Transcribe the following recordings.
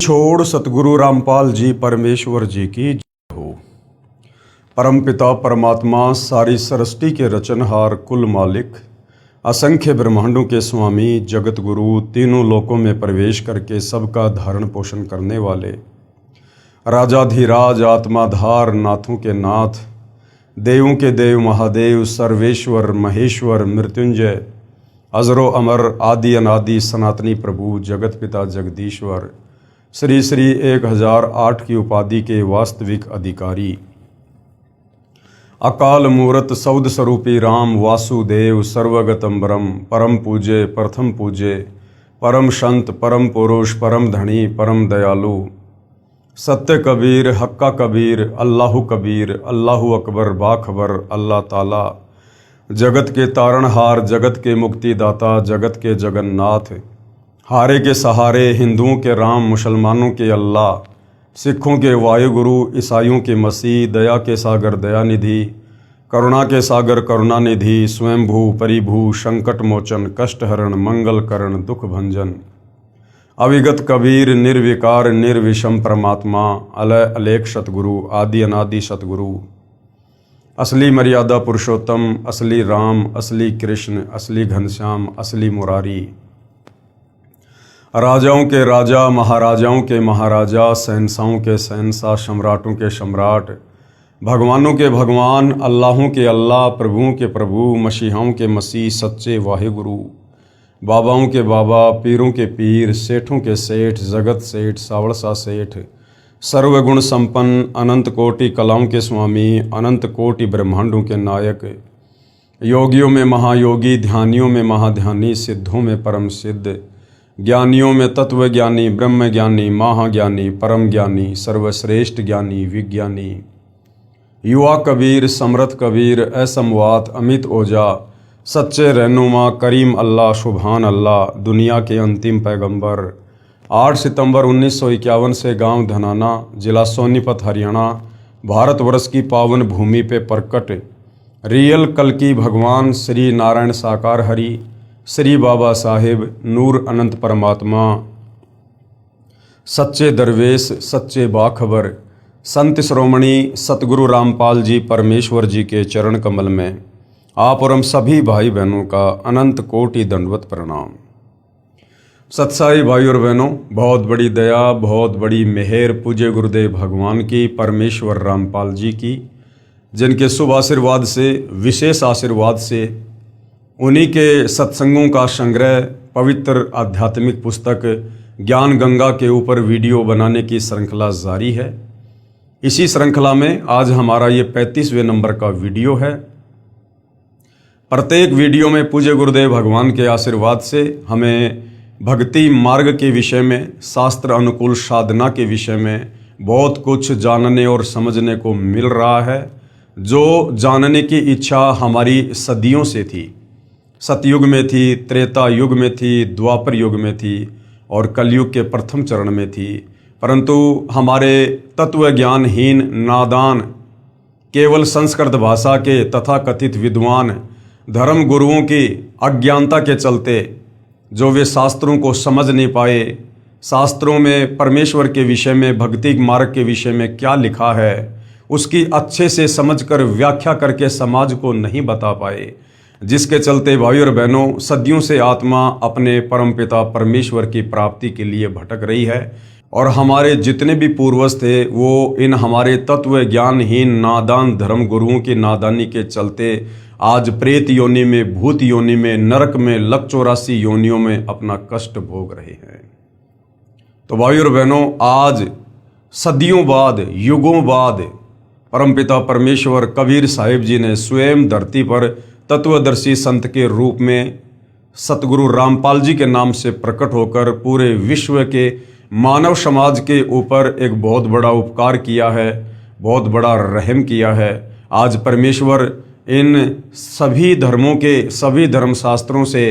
छोड़ सतगुरु रामपाल जी परमेश्वर जी की जय हो। परमपिता परमात्मा सारी सृष्टि के रचनहार कुल मालिक असंख्य ब्रह्मांडों के स्वामी जगत गुरु तीनों लोकों में प्रवेश करके सबका धारण पोषण करने वाले राजाधिराज आत्माधार नाथों के नाथ देवों के देव महादेव सर्वेश्वर महेश्वर मृत्युंजय अजरो अमर आदि अनादि सनातनी प्रभु जगत पिता जगदीश्वर श्री श्री 1008 की उपाधि के वास्तविक अधिकारी अकाल मूरत सौद स्वरूपी राम वासुदेव सर्वगतम ब्रह्म परम पूज्य प्रथम पूज्य परम संत परम पुरुष परम धनी परम दयालु सत्य कबीर हक्का कबीर अल्लाहु कबीर अल्लाहु अकबर बाखबर अल्लाह ताला जगत के तारणहार जगत के मुक्तिदाता जगत के जगन्नाथ हारे के सहारे हिंदुओं के राम मुसलमानों के अल्लाह सिखों के वायुगुरु ईसाइयों के मसीह दया के सागर दयानिधि करुणा के सागर करुणानिधि स्वयंभू परिभू संकट मोचन कष्टहरण मंगल करण दुख भंजन अविगत कबीर निर्विकार निर्विषम परमात्मा अलय अलेख सतगुरु आदि अनादि सतगुरु असली मर्यादा पुरुषोत्तम असली राम असली कृष्ण असली घनश्याम असली मुरारी राजाओं के राजा महाराजाओं के महाराजा शहंशाहों के शहंशाह सम्राटों के सम्राट भगवानों के भगवान अल्लाहों के अल्लाह प्रभुओं के प्रभु मसीहाओं के मसीह सच्चे वाहिगुरु बाबाओं के बाबा पीरों के पीर सेठों के सेठ जगत सेठ सावड़सा सेठ सर्वगुण संपन्न अनंत कोटि कलाओं के स्वामी अनंत कोटि ब्रह्मांडों के नायक योगियों में महायोगी ध्यानियों में महाध्यानी सिद्धों में परम सिद्ध ज्ञानियों में तत्व ज्ञानी ब्रह्म ज्ञानी महाज्ञानी परम ज्ञानी सर्वश्रेष्ठ ज्ञानी विज्ञानी युवा कबीर समर्थ कबीर असमवात अमित ओजा सच्चे रहनुमा करीम अल्लाह सुभान अल्लाह दुनिया के अंतिम पैगंबर 8 सितंबर 1951 से गांव धनाना जिला सोनीपत हरियाणा भारतवर्ष की पावन भूमि पे प्रकट रियल कल्कि भगवान श्री नारायण साकार हरि श्री बाबा साहेब नूर अनंत परमात्मा सच्चे दरवेश सच्चे बाखबर संत श्रोमणी सतगुरु रामपाल जी परमेश्वर जी के चरण कमल में आप और हम सभी भाई बहनों का अनंत कोटि दंडवत प्रणाम। सत्साई भाई और बहनों, बहुत बड़ी दया बहुत बड़ी मेहर पूज्य गुरुदेव भगवान की परमेश्वर रामपाल जी की, जिनके शुभ आशीर्वाद से विशेष आशीर्वाद से उन्हीं के सत्संगों का संग्रह पवित्र आध्यात्मिक पुस्तक ज्ञान गंगा के ऊपर वीडियो बनाने की श्रृंखला जारी है। इसी श्रृंखला में आज हमारा ये 35वें नंबर का वीडियो है। प्रत्येक वीडियो में पूज्य गुरुदेव भगवान के आशीर्वाद से हमें भक्ति मार्ग के विषय में शास्त्र अनुकूल साधना के विषय में बहुत कुछ जानने और समझने को मिल रहा है, जो जानने की इच्छा हमारी सदियों से थी। सतयुग में थी, त्रेता युग में थी, द्वापर युग में थी और कलयुग के प्रथम चरण में थी, परंतु हमारे तत्व ज्ञानहीन नादान केवल संस्कृत भाषा के तथाकथित विद्वान धर्म गुरुओं की अज्ञानता के चलते जो वे शास्त्रों को समझ नहीं पाए, शास्त्रों में परमेश्वर के विषय में भक्ति मार्ग के विषय में क्या लिखा है उसकी अच्छे से समझकर व्याख्या करके समाज को नहीं बता पाए, जिसके चलते भाई और बहनों सदियों से आत्मा अपने परमपिता परमेश्वर की प्राप्ति के लिए भटक रही है। और हमारे जितने भी पूर्वज थे वो इन हमारे तत्व ज्ञानहीन नादान धर्म गुरुओं की नादानी के चलते आज प्रेत योनि में, भूत योनि में, नरक में, लक 84 योनियों में अपना कष्ट भोग रहे हैं। तो भाई और बहनों, आज सदियों बाद युगों बाद परमपिता परमेश्वर कबीर साहिब जी ने स्वयं धरती पर तत्वदर्शी संत के रूप में सतगुरु रामपाल जी के नाम से प्रकट होकर पूरे विश्व के मानव समाज के ऊपर एक बहुत बड़ा उपकार किया है, बहुत बड़ा रहम किया है। आज परमेश्वर इन सभी धर्मों के सभी धर्मशास्त्रों से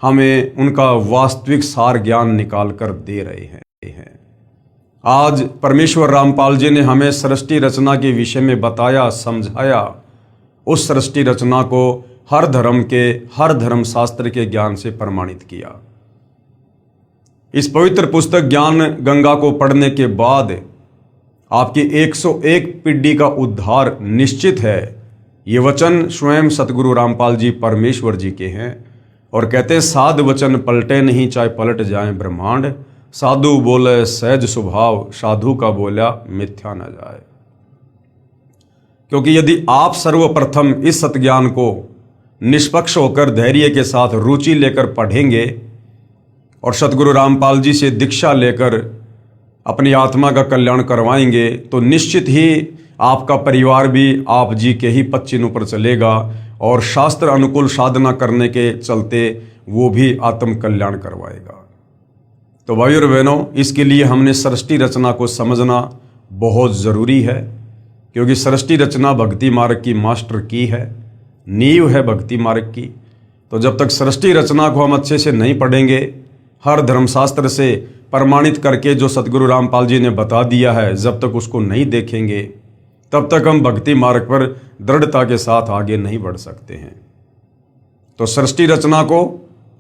हमें उनका वास्तविक सार ज्ञान निकाल कर दे रहे हैं। आज परमेश्वर रामपाल जी ने हमें सृष्टि रचना के विषय में बताया, समझाया। उस सृष्टि रचना को हर धर्म के हर धर्म शास्त्र के ज्ञान से प्रमाणित किया। इस पवित्र पुस्तक ज्ञान गंगा को पढ़ने के बाद आपकी 101 पीढ़ी का उद्धार निश्चित है। ये वचन स्वयं सतगुरु रामपाल जी परमेश्वर जी के हैं और कहते हैं, साध वचन पलटे नहीं चाहे पलट जाए ब्रह्मांड, साधु बोले सहज स्वभाव, साधु का बोला मिथ्या न जाए। क्योंकि यदि आप सर्वप्रथम इस सतज्ञान को निष्पक्ष होकर धैर्य के साथ रुचि लेकर पढ़ेंगे और सतगुरु रामपाल जी से दीक्षा लेकर अपनी आत्मा का कल्याण करवाएंगे, तो निश्चित ही आपका परिवार भी आप जी के ही पद चिन्ह पर चलेगा और शास्त्र अनुकूल साधना करने के चलते वो भी आत्म कल्याण करवाएगा। तो भाइयों और बहनों, इसके लिए हमने सृष्टि रचना को समझना बहुत ज़रूरी है, क्योंकि सृष्टि रचना भक्ति मार्ग की मास्टर की है, नींव है भक्ति मार्ग की। तो जब तक सृष्टि रचना को हम अच्छे से नहीं पढ़ेंगे, हर धर्मशास्त्र से प्रमाणित करके जो सतगुरु रामपाल जी ने बता दिया है, जब तक उसको नहीं देखेंगे तब तक हम भक्ति मार्ग पर दृढ़ता के साथ आगे नहीं बढ़ सकते हैं। तो सृष्टि रचना को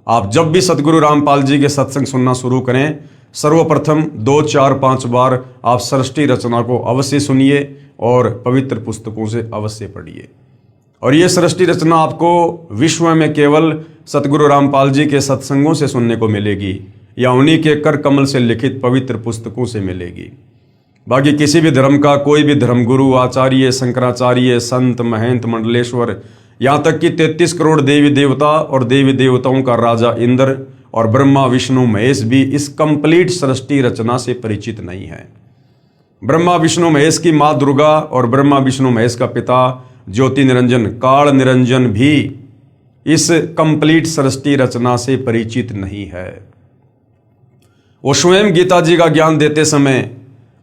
आप जब भी सतगुरु रामपाल जी के सत्संग सुनना शुरू करें, सर्वप्रथम 2, 4, 5 बार आप सृष्टि रचना को अवश्य सुनिए और पवित्र पुस्तकों से अवश्य पढ़िए। और ये सृष्टि रचना आपको विश्व में केवल सतगुरु रामपाल जी के सत्संगों से सुनने को मिलेगी या उन्हीं के कर कमल से लिखित पवित्र पुस्तकों से मिलेगी। बाकी किसी भी धर्म का कोई भी धर्मगुरु, आचार्य, शंकराचार्य, संत, महंत, मंडलेश्वर, यहाँ तक कि 33 करोड़ देवी देवता और देवी देवताओं का राजा इंद्र और ब्रह्मा विष्णु महेश भी इस कंप्लीट सृष्टि रचना से परिचित नहीं है। ब्रह्मा विष्णु महेश की माँ दुर्गा और ब्रह्मा विष्णु महेश का पिता ज्योति निरंजन काल निरंजन भी इस कंप्लीट सृष्टि रचना से परिचित नहीं है। वो स्वयं गीता जी का ज्ञान देते समय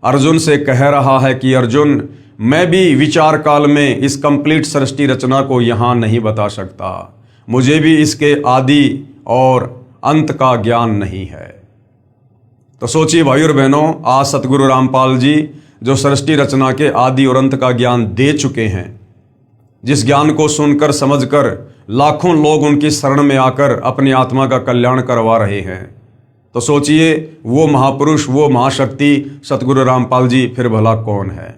अर्जुन से कह रहा है कि अर्जुन, मैं भी विचार काल में इस कंप्लीट सृष्टि रचना को यहाँ नहीं बता सकता, मुझे भी इसके आदि और अंत का ज्ञान नहीं है। तो सोचिए भाइयों और बहनों, आज सतगुरु रामपाल जी जो सृष्टि रचना के आदि और अंत का ज्ञान दे चुके हैं, जिस ज्ञान को सुनकर समझकर लाखों लोग उनकी शरण में आकर अपनी आत्मा का कल्याण करवा रहे हैं, तो सोचिए वो महापुरुष, वो महाशक्ति सतगुरु रामपाल जी फिर भला कौन है।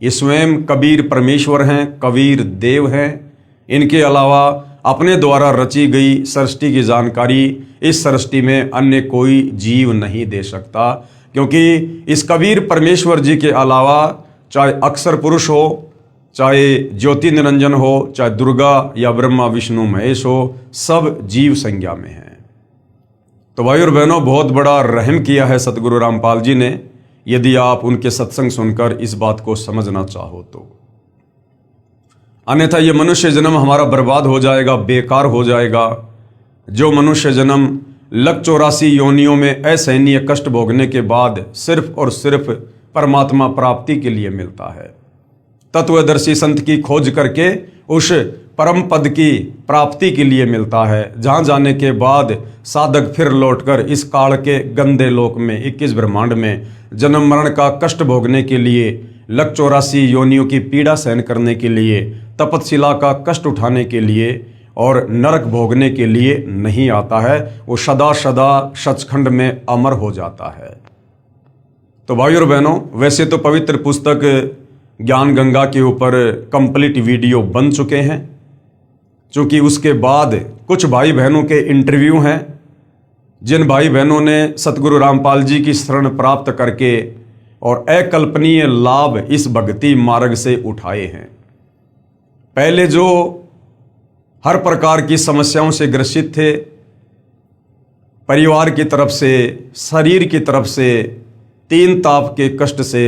ये स्वयं कबीर परमेश्वर हैं, कबीर देव हैं। इनके अलावा अपने द्वारा रची गई सृष्टि की जानकारी इस सृष्टि में अन्य कोई जीव नहीं दे सकता, क्योंकि इस कबीर परमेश्वर जी के अलावा चाहे अक्षर पुरुष हो, चाहे ज्योति निरंजन हो, चाहे दुर्गा या ब्रह्मा विष्णु महेश हो, सब जीव संज्ञा में हैं। तो भाई और बहनों, बहुत बड़ा रहम किया है सतगुरु रामपाल जी ने, यदि आप उनके सत्संग सुनकर इस बात को समझना चाहो तो। अन्यथा ये मनुष्य जन्म हमारा बर्बाद हो जाएगा, बेकार हो जाएगा। जो मनुष्य जन्म 184 योनियों में असहनीय कष्ट भोगने के बाद सिर्फ और सिर्फ परमात्मा प्राप्ति के लिए मिलता है, तत्वदर्शी संत की खोज करके उस परम पद की प्राप्ति के लिए मिलता है, जहाँ जाने के बाद साधक फिर लौटकर इस काल के गंदे लोक में 21 ब्रह्मांड में जन्म मरण का कष्ट भोगने के लिए, 184 योनियों की पीड़ा सहन करने के लिए, तपतशिला का कष्ट उठाने के लिए और नरक भोगने के लिए नहीं आता है। वो सदा सदा सचखंड में अमर हो जाता है। तो भाइयों और बहनों, वैसे तो पवित्र पुस्तक ज्ञान गंगा के ऊपर कंप्लीट वीडियो बन चुके हैं, क्योंकि उसके बाद कुछ भाई बहनों के इंटरव्यू हैं, जिन भाई बहनों ने सतगुरु रामपाल जी की शरण प्राप्त करके और अकल्पनीय लाभ इस भक्ति मार्ग से उठाए हैं। पहले जो हर प्रकार की समस्याओं से ग्रसित थे, परिवार की तरफ से, शरीर की तरफ से, 3 ताप के कष्ट से,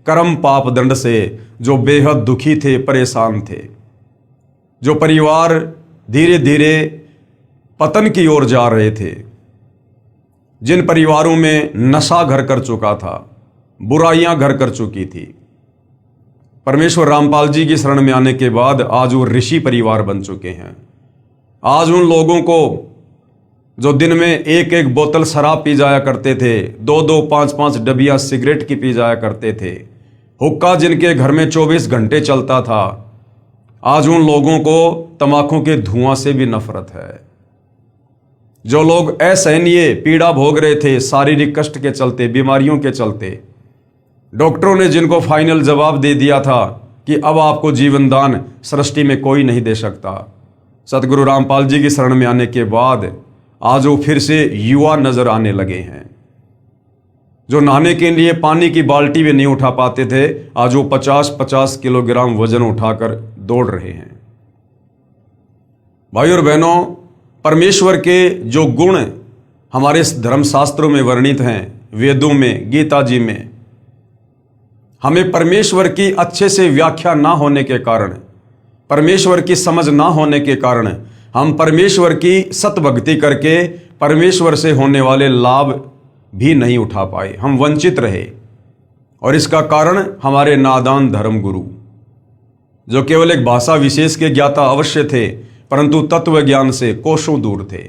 कर्म पाप दंड से जो बेहद दुखी थे, परेशान थे, जो परिवार धीरे धीरे पतन की ओर जा रहे थे, जिन परिवारों में नशा घर कर चुका था, बुराइयां घर कर चुकी थी, परमेश्वर रामपाल जी की शरण में आने के बाद आज वो ऋषि परिवार बन चुके हैं। आज उन लोगों को जो दिन में 1-1 बोतल शराब पी जाया करते थे, 2-2, 5-5 डबिया सिगरेट की पी जाया करते थे, हुक्का जिनके घर में 24 घंटे चलता था, आज उन लोगों को तंबाकू के धुआं से भी नफरत है। जो लोग असहनीय पीड़ा भोग रहे थे शारीरिक कष्ट के चलते, बीमारियों के चलते, डॉक्टरों ने जिनको फाइनल जवाब दे दिया था कि अब आपको जीवन दान सृष्टि में कोई नहीं दे सकता, सतगुरु रामपाल जी की शरण में आने के बाद आज वो फिर से युवा नजर आने लगे हैं। जो नहाने के लिए पानी की बाल्टी भी नहीं उठा पाते थे, आज वो 50-50 किलोग्राम वजन उठाकर दौड़ रहे हैं। भाई और बहनों, परमेश्वर के जो गुण हमारे धर्मशास्त्रों में वर्णित हैं, वेदों में, गीता जी में, हमें परमेश्वर की अच्छे से व्याख्या ना होने के कारण, परमेश्वर की समझ ना होने के कारण हम परमेश्वर की सतभक्ति करके परमेश्वर से होने वाले लाभ भी नहीं उठा पाए, हम वंचित रहे। और इसका कारण हमारे नादान धर्मगुरु, जो केवल एक भाषा विशेष के ज्ञाता अवश्य थे, परंतु तत्व ज्ञान से कोसों दूर थे।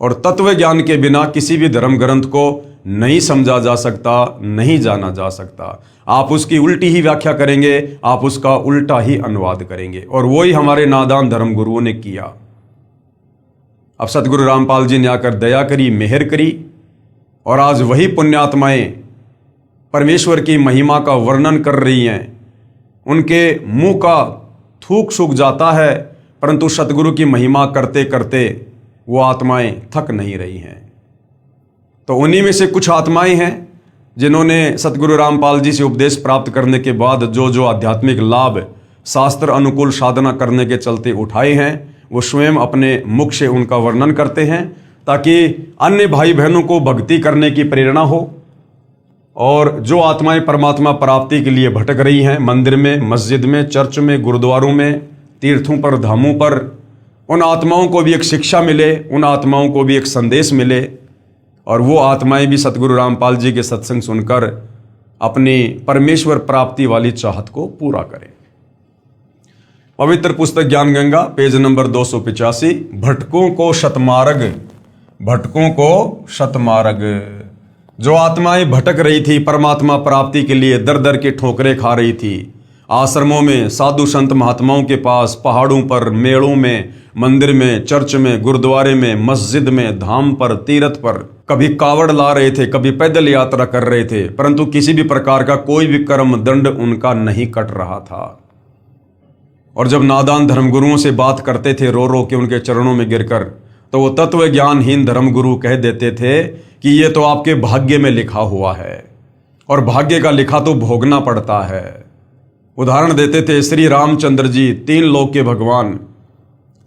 और तत्व ज्ञान के बिना किसी भी धर्म ग्रंथ को नहीं समझा जा सकता, नहीं जाना जा सकता। आप उसकी उल्टी ही व्याख्या करेंगे, आप उसका उल्टा ही अनुवाद करेंगे, और वही हमारे नादान धर्मगुरुओं ने किया। अब सतगुरु रामपाल जी ने आकर दया करी, मेहर करी, और आज वही पुण्यात्माएं परमेश्वर की महिमा का वर्णन कर रही हैं। उनके मुंह का थूक सूख जाता है, परंतु सतगुरु की महिमा करते करते वो आत्माएं थक नहीं रही हैं। तो उन्हीं में से कुछ आत्माएं हैं जिन्होंने सतगुरु रामपाल जी से उपदेश प्राप्त करने के बाद जो जो आध्यात्मिक लाभ शास्त्र अनुकूल साधना करने के चलते उठाए हैं, वो स्वयं अपने मुख से उनका वर्णन करते हैं, ताकि अन्य भाई बहनों को भक्ति करने की प्रेरणा हो। और जो आत्माएं परमात्मा प्राप्ति के लिए भटक रही हैं, मंदिर में, मस्जिद में, चर्च में, गुरुद्वारों में, तीर्थों पर, धामों पर, उन आत्माओं को भी एक शिक्षा मिले, उन आत्माओं को भी एक संदेश मिले, और वो आत्माएं भी सतगुरु रामपाल जी के सत्संग सुनकर अपनी परमेश्वर प्राप्ति वाली चाहत को पूरा करें। पवित्र पुस्तक ज्ञान गंगा, पेज नंबर 285, भटकों को शतमार्ग, भटकों को शतमार्ग। जो आत्माएं भटक रही थी, परमात्मा प्राप्ति के लिए दर दर के ठोकरें खा रही थी, आश्रमों में, साधु संत महात्माओं के पास, पहाड़ों पर, मेड़ों में, मंदिर में, चर्च में, गुरुद्वारे में, मस्जिद में, धाम पर, तीर्थ पर, कभी कावड़ ला रहे थे, कभी पैदल यात्रा कर रहे थे, परंतु किसी भी प्रकार का कोई भी कर्म दंड उनका नहीं कट रहा था। और जब नादान धर्मगुरुओं से बात करते थे रो रो के उनके चरणों में गिरकर, तो वो तत्व ज्ञानहीन धर्मगुरु कह देते थे कि ये तो आपके भाग्य में लिखा हुआ है, और भाग्य का लिखा तो भोगना पड़ता है। उदाहरण देते थे, श्री रामचंद्र जी 3 लोक के भगवान,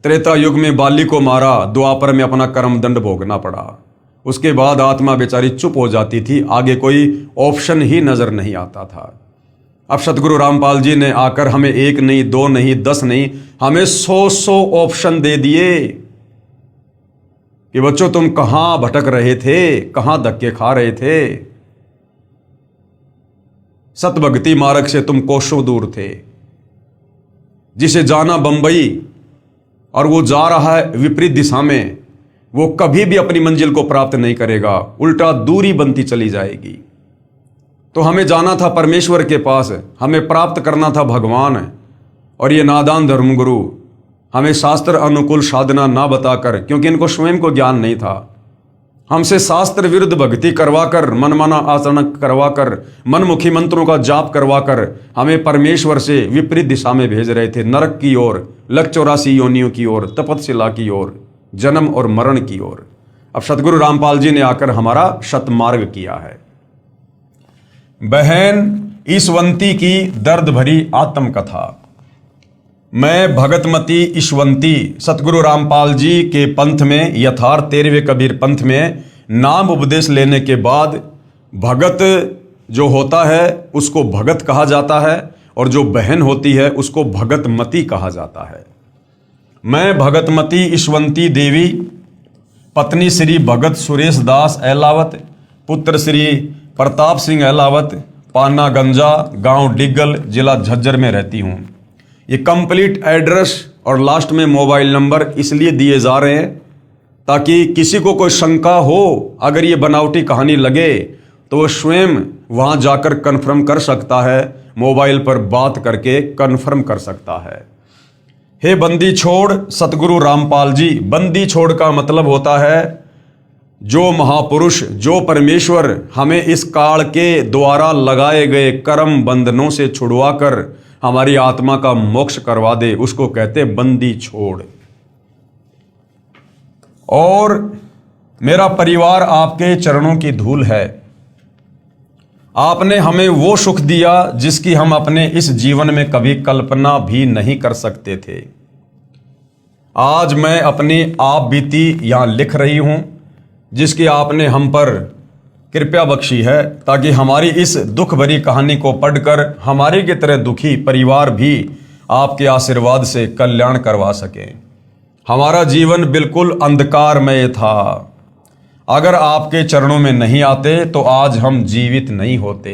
त्रेता युग में बाली को मारा, द्वापर में अपना कर्म दंड भोगना पड़ा। उसके बाद आत्मा बेचारी चुप हो जाती थी, आगे कोई ऑप्शन ही नजर नहीं आता था। अब सतगुरु रामपाल जी ने आकर हमें 1 नहीं, 2 नहीं, 10 नहीं, हमें 100 ऑप्शन दे दिए कि बच्चों तुम कहां भटक रहे थे, कहां धक्के खा रहे थे। सतभक्ति मार्ग से तुम कोसों दूर थे। जिसे जाना बंबई और वो जा रहा है विपरीत दिशा में, वो कभी भी अपनी मंजिल को प्राप्त नहीं करेगा, उल्टा दूरी बनती चली जाएगी। तो हमें जाना था परमेश्वर के पास, हमें प्राप्त करना था भगवान, और ये नादान धर्मगुरु हमें शास्त्र अनुकूल साधना ना बताकर, क्योंकि इनको स्वयं को ज्ञान नहीं था, हमसे शास्त्र विरुद्ध भक्ति करवाकर, मनमाना आचरण करवाकर, मनमुखी मंत्रों का जाप करवाकर हमें परमेश्वर से विपरीत दिशा में भेज रहे थे, नरक की ओर, लक 84 योनियों की ओर, तपतशिला की ओर, जन्म और मरण की ओर। अब सतगुरु रामपाल जी ने आकर हमारा शतमार्ग किया है। बहन ईशवंती की दर्द भरी आत्मकथा। मैं भगतमती ईशवंती सतगुरु रामपाल जी के पंथ में, यथार्थ 13वें कबीर पंथ में नाम उपदेश लेने के बाद भगत जो होता है उसको भगत कहा जाता है, और जो बहन होती है उसको भगतमती कहा जाता है। मैं भगतमती ईशवंती देवी, पत्नी श्री भगत सुरेश दास अहलावत, पुत्र श्री प्रताप सिंह अहलावत, पाना गंजा, गांव डिग्गल, जिला झज्जर में रहती हूँ। ये कंप्लीट एड्रेस और लास्ट में मोबाइल नंबर इसलिए दिए जा रहे हैं ताकि किसी को कोई शंका हो, अगर ये बनावटी कहानी लगे तो वो स्वयं वहाँ जाकर कन्फर्म कर सकता है, मोबाइल पर बात करके कन्फर्म कर सकता है। हे बंदी छोड़ सतगुरु रामपाल जी। बंदी छोड़ का मतलब होता है जो महापुरुष, जो परमेश्वर हमें इस काल के द्वारा लगाए गए कर्म बंधनों से छुड़वाकर हमारी आत्मा का मोक्ष करवा दे, उसको कहते बंदी छोड़। और मेरा परिवार आपके चरणों की धूल है। आपने हमें वो सुख दिया जिसकी हम अपने इस जीवन में कभी कल्पना भी नहीं कर सकते थे। आज मैं अपनी आप बीती यहां लिख रही हूं, जिसकी आपने हम पर कृपया बख्शी है, ताकि हमारी इस दुख भरी कहानी को पढ़कर हमारे की तरह दुखी परिवार भी आपके आशीर्वाद से कल्याण करवा सकें। हमारा जीवन बिल्कुल अंधकारमय था। अगर आपके चरणों में नहीं आते तो आज हम जीवित नहीं होते।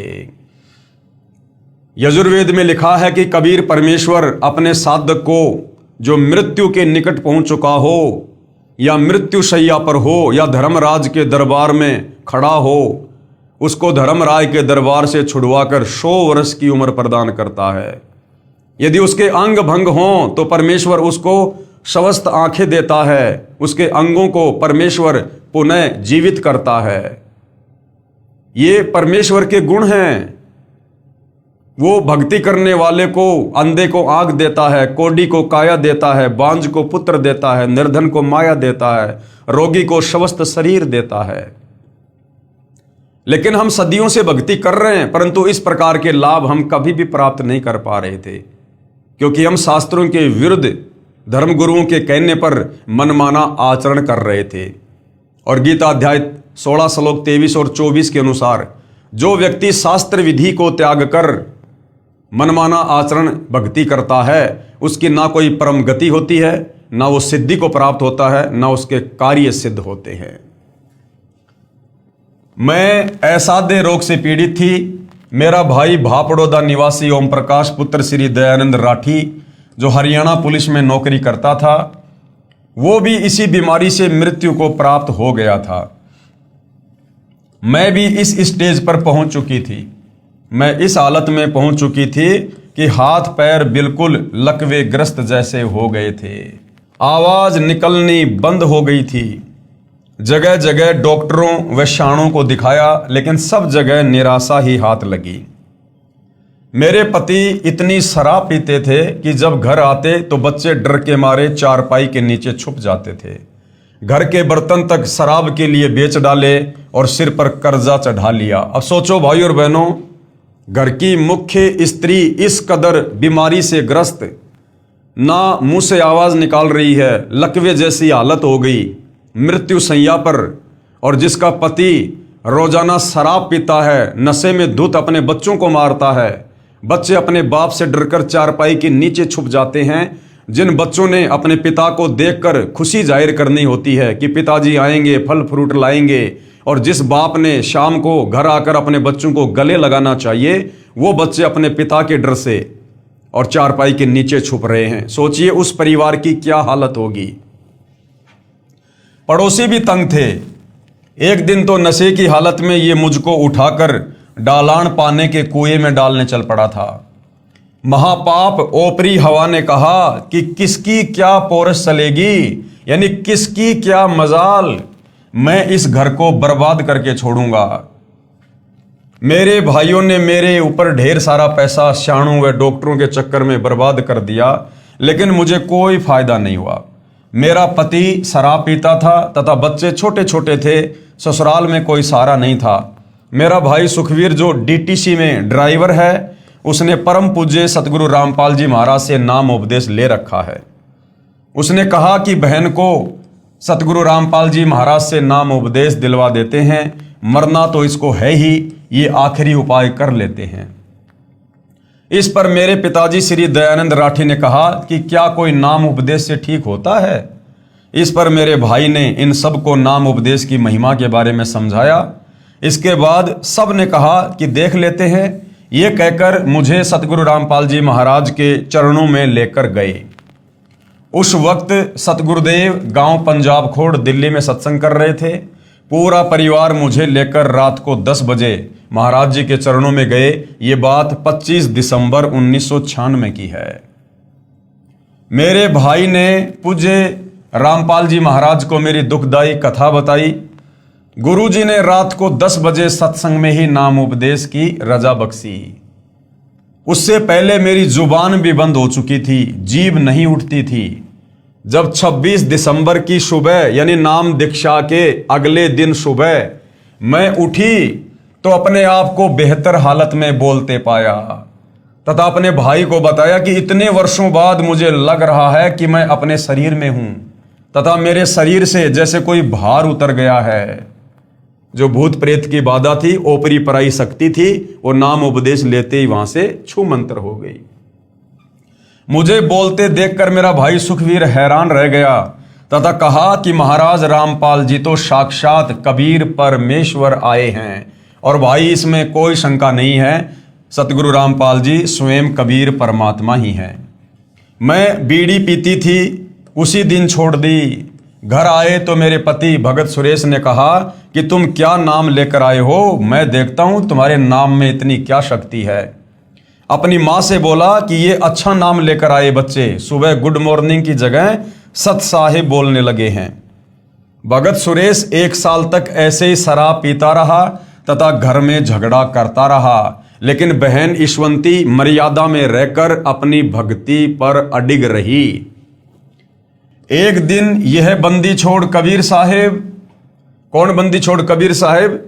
यजुर्वेद में लिखा है कि कबीर परमेश्वर अपने साधक को जो मृत्यु के निकट पहुंच चुका हो, या मृत्यु शैया पर हो, या धर्मराज के दरबार में खड़ा हो, उसको धर्मराज के दरबार से छुड़वाकर 100 वर्ष की उम्र प्रदान करता है। यदि उसके अंग भंग हों तो परमेश्वर उसको स्वस्थ आंखें देता है, उसके अंगों को परमेश्वर पुनः जीवित करता है। ये परमेश्वर के गुण हैं। वो भक्ति करने वाले को, अंधे को आंख देता है, कोढ़ी को काया देता है, बांझ को पुत्र देता है, निर्धन को माया देता है, रोगी को स्वस्थ शरीर देता है। लेकिन हम सदियों से भक्ति कर रहे हैं, परंतु इस प्रकार के लाभ हम कभी भी प्राप्त नहीं कर पा रहे थे, क्योंकि हम शास्त्रों के विरुद्ध धर्मगुरुओं के कहने पर मनमाना आचरण कर रहे थे। और गीता अध्याय 16 श्लोक 23 और 24 के अनुसार जो व्यक्ति शास्त्र विधि को त्याग कर मनमाना आचरण भक्ति करता है, उसकी ना कोई परम गति होती है, ना वो सिद्धि को प्राप्त होता है, ना उसके कार्य सिद्ध होते हैं। मैं असाध्य रोग से पीड़ित थी। मेरा भाई भापड़ोदा निवासी ओम प्रकाश पुत्र श्री दयानंद राठी, जो हरियाणा पुलिस में नौकरी करता था, वो भी इसी बीमारी से मृत्यु को प्राप्त हो गया था। मैं भी इस स्टेज पर पहुंच चुकी थी। मैं इस हालत में पहुंच चुकी थी कि हाथ पैर बिल्कुल लकवे ग्रस्त जैसे हो गए थे। आवाज निकलनी बंद हो गई थी। जगह जगह डॉक्टरों व शाणों को दिखाया, लेकिन सब जगह निराशा ही हाथ लगी। मेरे पति इतनी शराब पीते थे कि जब घर आते तो बच्चे डर के मारे चारपाई के नीचे छुप जाते थे। घर के बर्तन तक शराब के लिए बेच डाले और सिर पर कर्जा चढ़ा लिया। अब सोचो भाई और बहनों, घर की मुख्य स्त्री इस कदर बीमारी से ग्रस्त, ना मुंह से आवाज निकाल रही है, लकवे जैसी हालत हो गई, मृत्यु शैया पर, और जिसका पति रोजाना शराब पीता है, नशे में धुत अपने बच्चों को मारता है, बच्चे अपने बाप से डरकर चारपाई के नीचे छुप जाते हैं। जिन बच्चों ने अपने पिता को देखकर खुशी जाहिर करनी होती है कि पिताजी आएंगे, फल फ्रूट लाएंगे, और जिस बाप ने शाम को घर आकर अपने बच्चों को गले लगाना चाहिए, वो बच्चे अपने पिता के डर से और चारपाई के नीचे छुप रहे हैं। सोचिए उस परिवार की क्या हालत होगी। पड़ोसी भी तंग थे। एक दिन तो नशे की हालत में ये मुझको उठाकर डालान पाने के कुएं में डालने चल पड़ा था। महापाप ओपरी हवा ने कहा कि किसकी क्या पोरस चलेगी, यानी किसकी क्या मजाल, मैं इस घर को बर्बाद करके छोड़ूंगा। मेरे भाइयों ने मेरे ऊपर ढेर सारा पैसा शाणों व डॉक्टरों के चक्कर में बर्बाद कर दिया, लेकिन मुझे कोई फायदा नहीं हुआ। मेरा पति शराब पीता था तथा बच्चे छोटे छोटे थे, ससुराल में कोई सहारा नहीं था। मेरा भाई सुखवीर जो डीटीसी में ड्राइवर है, उसने परम पूज्य सतगुरु रामपाल जी महाराज से नाम उपदेश ले रखा है। उसने कहा कि बहन को सतगुरु रामपाल जी महाराज से नाम उपदेश दिलवा देते हैं, मरना तो इसको है ही, ये आखिरी उपाय कर लेते हैं। इस पर मेरे पिताजी श्री दयानंद राठी ने कहा कि क्या कोई नाम उपदेश से ठीक होता है। इस पर मेरे भाई ने इन सब को नाम उपदेश की महिमा के बारे में समझाया। इसके बाद सब ने कहा कि देख लेते हैं। ये कहकर मुझे सतगुरु रामपाल जी महाराज के चरणों में लेकर गए। उस वक्त सतगुरुदेव गांव पंजाब खोड़ दिल्ली में सत्संग कर रहे थे। पूरा परिवार मुझे लेकर रात को 10 बजे महाराज जी के चरणों में गए। ये बात 25 दिसंबर 1996 की है। मेरे भाई ने पूज्य रामपाल जी महाराज को मेरी दुखदायी कथा बताई। गुरुजी ने रात को 10 बजे सत्संग में ही नाम उपदेश की रजा बख्शी। उससे पहले मेरी जुबान भी बंद हो चुकी थी, जीभ नहीं उठती थी। जब 26 दिसंबर की सुबह यानी नाम दीक्षा के अगले दिन सुबह मैं उठी तो अपने आप को बेहतर हालत में बोलते पाया तथा अपने भाई को बताया कि इतने वर्षों बाद मुझे लग रहा है कि मैं अपने शरीर में हूं तथा मेरे शरीर से जैसे कोई भार उतर गया है। जो भूत प्रेत की बाधा थी, ओपरी पराई शक्ति थी, वो नाम उपदेश लेते ही वहां से छू मंतर हो गई। मुझे बोलते देखकर मेरा भाई सुखवीर हैरान रह गया तथा कहा कि महाराज रामपाल जी तो साक्षात कबीर परमेश्वर आए हैं। और भाई इसमें कोई शंका नहीं है, सतगुरु रामपाल जी स्वयं कबीर परमात्मा ही हैं। मैं बीड़ी पीती थी, उसी दिन छोड़ दी। घर आए तो मेरे पति भगत सुरेश ने कहा कि तुम क्या नाम लेकर आए हो, मैं देखता हूं तुम्हारे नाम में इतनी क्या शक्ति है। अपनी माँ से बोला कि ये अच्छा नाम लेकर आए बच्चे, सुबह गुड मॉर्निंग की जगह सत साहिब बोलने लगे हैं। भगत सुरेश 1 साल तक ऐसे ही शराब पीता रहा तथा घर में झगड़ा करता रहा, लेकिन बहन ईश्वंती मर्यादा में रहकर अपनी भक्ति पर अडिग रही। एक दिन यह बंदी छोड़ कबीर साहेब, कौन बंदी छोड़ कबीर साहेब,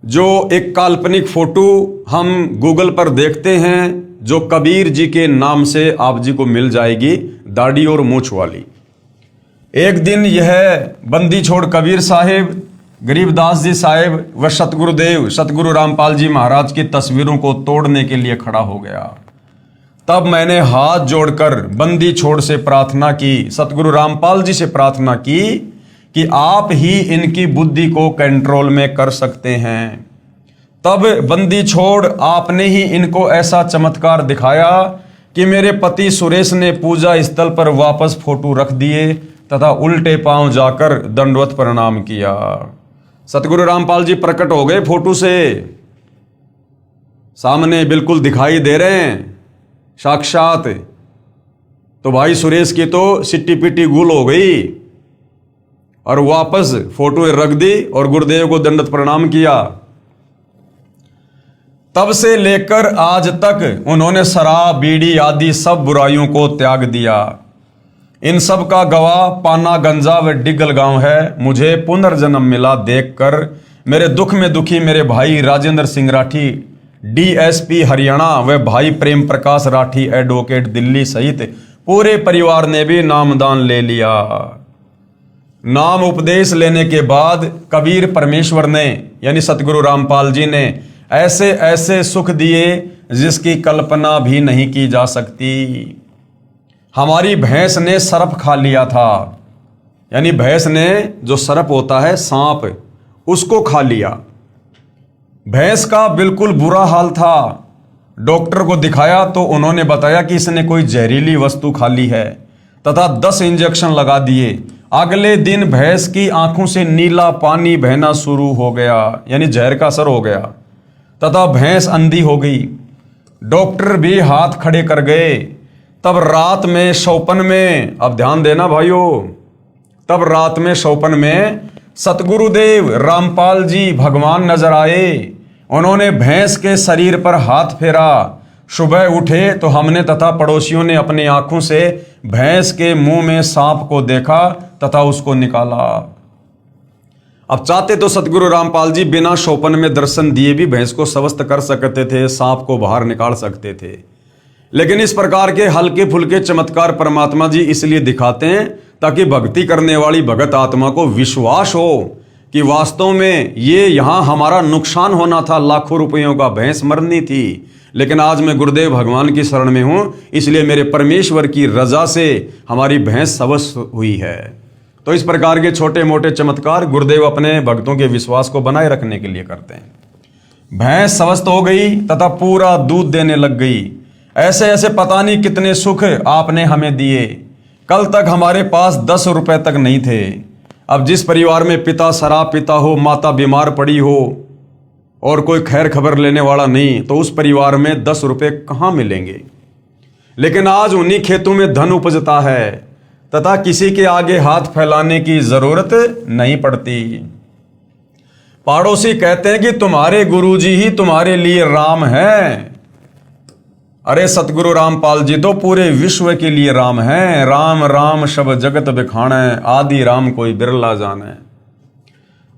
जो एक काल्पनिक फोटो हम गूगल पर देखते हैं जो कबीर जी के नाम से आप जी को मिल जाएगी, दाढ़ी और मूछ वाली। एक दिन यह बंदी छोड़ कबीर साहेब, गरीबदास जी साहेब व सतगुरुदेव सतगुरु रामपाल जी महाराज की तस्वीरों को तोड़ने के लिए खड़ा हो गया। तब मैंने हाथ जोड़कर बंदी छोड़ से प्रार्थना की, सतगुरु रामपाल जी से प्रार्थना की कि आप ही इनकी बुद्धि को कंट्रोल में कर सकते हैं। तब बंदी छोड़ आपने ही इनको ऐसा चमत्कार दिखाया कि मेरे पति सुरेश ने पूजा स्थल पर वापस फोटो रख दिए तथा उल्टे पांव जाकर दंडवत प्रणाम किया। सतगुरु रामपाल जी प्रकट हो गए, फोटो से सामने बिल्कुल दिखाई दे रहे हैं साक्षात। तो भाई सुरेश की तो सिट्टी पिट्टी गुल हो गई और वापस फोटो रख दी और गुरुदेव को दंडवत प्रणाम किया। तब से लेकर आज तक उन्होंने शराब बीड़ी आदि सब बुराइयों को त्याग दिया। इन सब का गवाह पाना गंजा व डिगल गांव है। मुझे पुनर्जन्म मिला देखकर मेरे दुख में दुखी मेरे भाई राजेंद्र सिंह राठी डीएसपी हरियाणा व भाई प्रेम प्रकाश राठी एडवोकेट दिल्ली सहित पूरे परिवार ने भी नामदान ले लिया। नाम उपदेश लेने के बाद कबीर परमेश्वर ने यानी सतगुरु रामपाल जी ने ऐसे ऐसे सुख दिए जिसकी कल्पना भी नहीं की जा सकती। हमारी भैंस ने सर्प खा लिया था, यानी भैंस ने जो सर्प होता है सांप, उसको खा लिया। भैंस का बिल्कुल बुरा हाल था। डॉक्टर को दिखाया तो उन्होंने बताया कि इसने कोई जहरीली वस्तु खा ली है तथा 10 इंजेक्शन लगा दिए। अगले दिन भैंस की आंखों से नीला पानी बहना शुरू हो गया, यानी जहर का असर हो गया तथा भैंस अंधी हो गई। डॉक्टर भी हाथ खड़े कर गए। तब रात में शौपन में, अब ध्यान देना भाइयों, तब रात में शौपन में सतगुरुदेव रामपाल जी भगवान नजर आए। उन्होंने भैंस के शरीर पर हाथ फेरा। सुबह उठे तो हमने तथा पड़ोसियों ने अपनी आंखों से भैंस के मुंह में सांप को देखा तथा उसको निकाला। अब चाहते तो सतगुरु रामपाल जी बिना शौपन में दर्शन दिए भी भैंस को स्वस्थ कर सकते थे, सांप को बाहर निकाल सकते थे, लेकिन इस प्रकार के हल्के फुल्के चमत्कार परमात्मा जी इसलिए दिखाते हैं ताकि भक्ति करने वाली भगत आत्मा को विश्वास हो कि वास्तव में ये यहाँ हमारा नुकसान होना था, लाखों रुपयों का भैंस मरनी थी, लेकिन आज मैं गुरुदेव भगवान की शरण में हूँ, इसलिए मेरे परमेश्वर की रजा से हमारी भैंस स्वस्थ हुई है। तो इस प्रकार के छोटे मोटे चमत्कार गुरुदेव अपने भक्तों के विश्वास को बनाए रखने के लिए करते हैं। भैंस स्वस्थ हो गई तथा पूरा दूध देने लग गई। ऐसे ऐसे पता नहीं कितने सुख आपने हमें दिए। कल तक हमारे पास 10 रुपए तक नहीं थे। अब जिस परिवार में पिता शराब पीता हो, माता बीमार पड़ी हो और कोई खैर खबर लेने वाला नहीं, तो उस परिवार में 10 रुपए कहाँ मिलेंगे। लेकिन आज उन्हीं खेतों में धन उपजता है तथा किसी के आगे हाथ फैलाने की जरूरत नहीं पड़ती। पड़ोसी कहते हैं कि तुम्हारे गुरुजी ही तुम्हारे लिए राम हैं। अरे सतगुरु रामपाल जी तो पूरे विश्व के लिए राम हैं। राम राम शब जगत बिखाणे, आदि राम कोई बिरला जाने।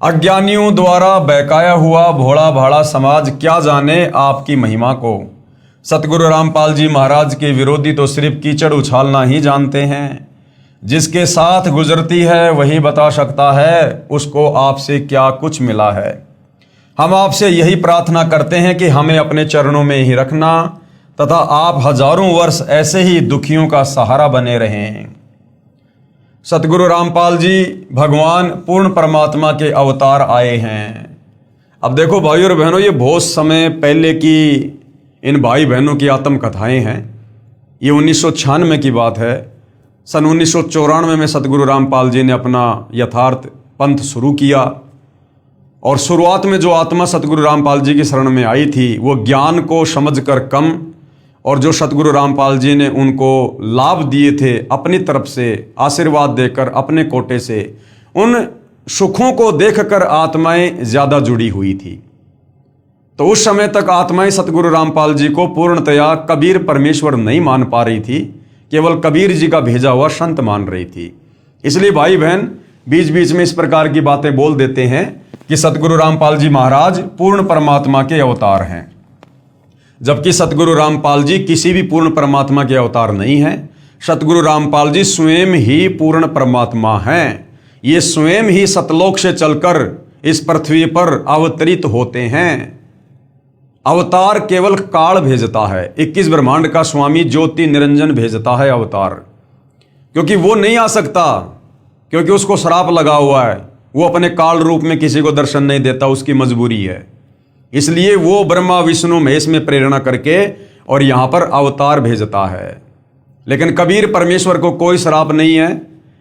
अज्ञानियों द्वारा बहकाया हुआ भोला भाला समाज क्या जाने आपकी महिमा को। सतगुरु रामपाल जी महाराज के विरोधी तो सिर्फ कीचड़ उछालना ही जानते हैं। जिसके साथ गुजरती है वही बता सकता है उसको आपसे क्या कुछ मिला है। हम आपसे यही प्रार्थना करते हैं कि हमें अपने चरणों में ही रखना तथा आप हजारों वर्ष ऐसे ही दुखियों का सहारा बने रहें। सतगुरु रामपाल जी भगवान पूर्ण परमात्मा के अवतार आए हैं। अब देखो भाई और बहनों, ये बहुत समय पहले की इन भाई बहनों की आत्मकथाएं हैं। ये 1996 की बात है। सन 1994 में सतगुरु रामपाल जी ने अपना यथार्थ पंथ शुरू किया और शुरुआत में जो आत्मा सतगुरु रामपाल जी की शरण में आई थी वो ज्ञान को समझकर कम, और जो सतगुरु रामपाल जी ने उनको लाभ दिए थे अपनी तरफ से आशीर्वाद देकर अपने कोटे से, उन सुखों को देखकर आत्माएं ज़्यादा जुड़ी हुई थी। तो उस समय तक आत्माएं सतगुरु रामपाल जी को पूर्णतया कबीर परमेश्वर नहीं मान पा रही थी, केवल कबीर जी का भेजा हुआ संत मान रही थी। इसलिए भाई बहन बीच बीच में इस प्रकार की बातें बोल देते हैं कि सतगुरु रामपाल जी महाराज पूर्ण परमात्मा के अवतार हैं, जबकि सतगुरु रामपाल जी किसी भी पूर्ण परमात्मा के अवतार नहीं हैं। सतगुरु रामपाल जी स्वयं ही पूर्ण परमात्मा हैं। ये स्वयं ही सतलोक से चलकर इस पृथ्वी पर अवतरित होते हैं। अवतार केवल काल भेजता है। 21 ब्रह्मांड का स्वामी ज्योति निरंजन भेजता है अवतार, क्योंकि वो नहीं आ सकता, क्योंकि उसको श्राप लगा हुआ है। वो अपने काल रूप में किसी को दर्शन नहीं देता, उसकी मजबूरी है। इसलिए वो ब्रह्मा विष्णु महेश में प्रेरणा करके और यहां पर अवतार भेजता है। लेकिन कबीर परमेश्वर को कोई श्राप नहीं है।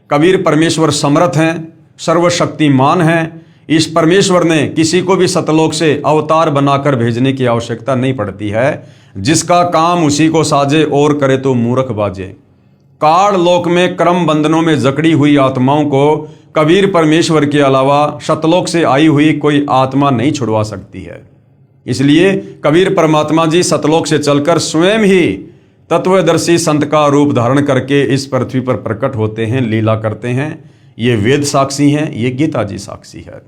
कबीर परमेश्वर समर्थ हैं, सर्वशक्तिमान हैं। इस परमेश्वर ने किसी को भी सतलोक से अवतार बनाकर भेजने की आवश्यकता नहीं पड़ती है। जिसका काम उसी को साजे और करे तो मूर्ख बाजे। काल लोक में क्रम बंधनों में जकड़ी हुई आत्माओं को कबीर परमेश्वर के अलावा सतलोक से आई हुई कोई आत्मा नहीं छुड़वा सकती है। इसलिए कबीर परमात्मा जी सतलोक से चलकर स्वयं ही तत्वदर्शी संत का रूप धारण करके इस पृथ्वी पर प्रकट होते हैं, लीला करते हैं। ये वेद साक्षी हैं, ये गीता जी साक्षी है।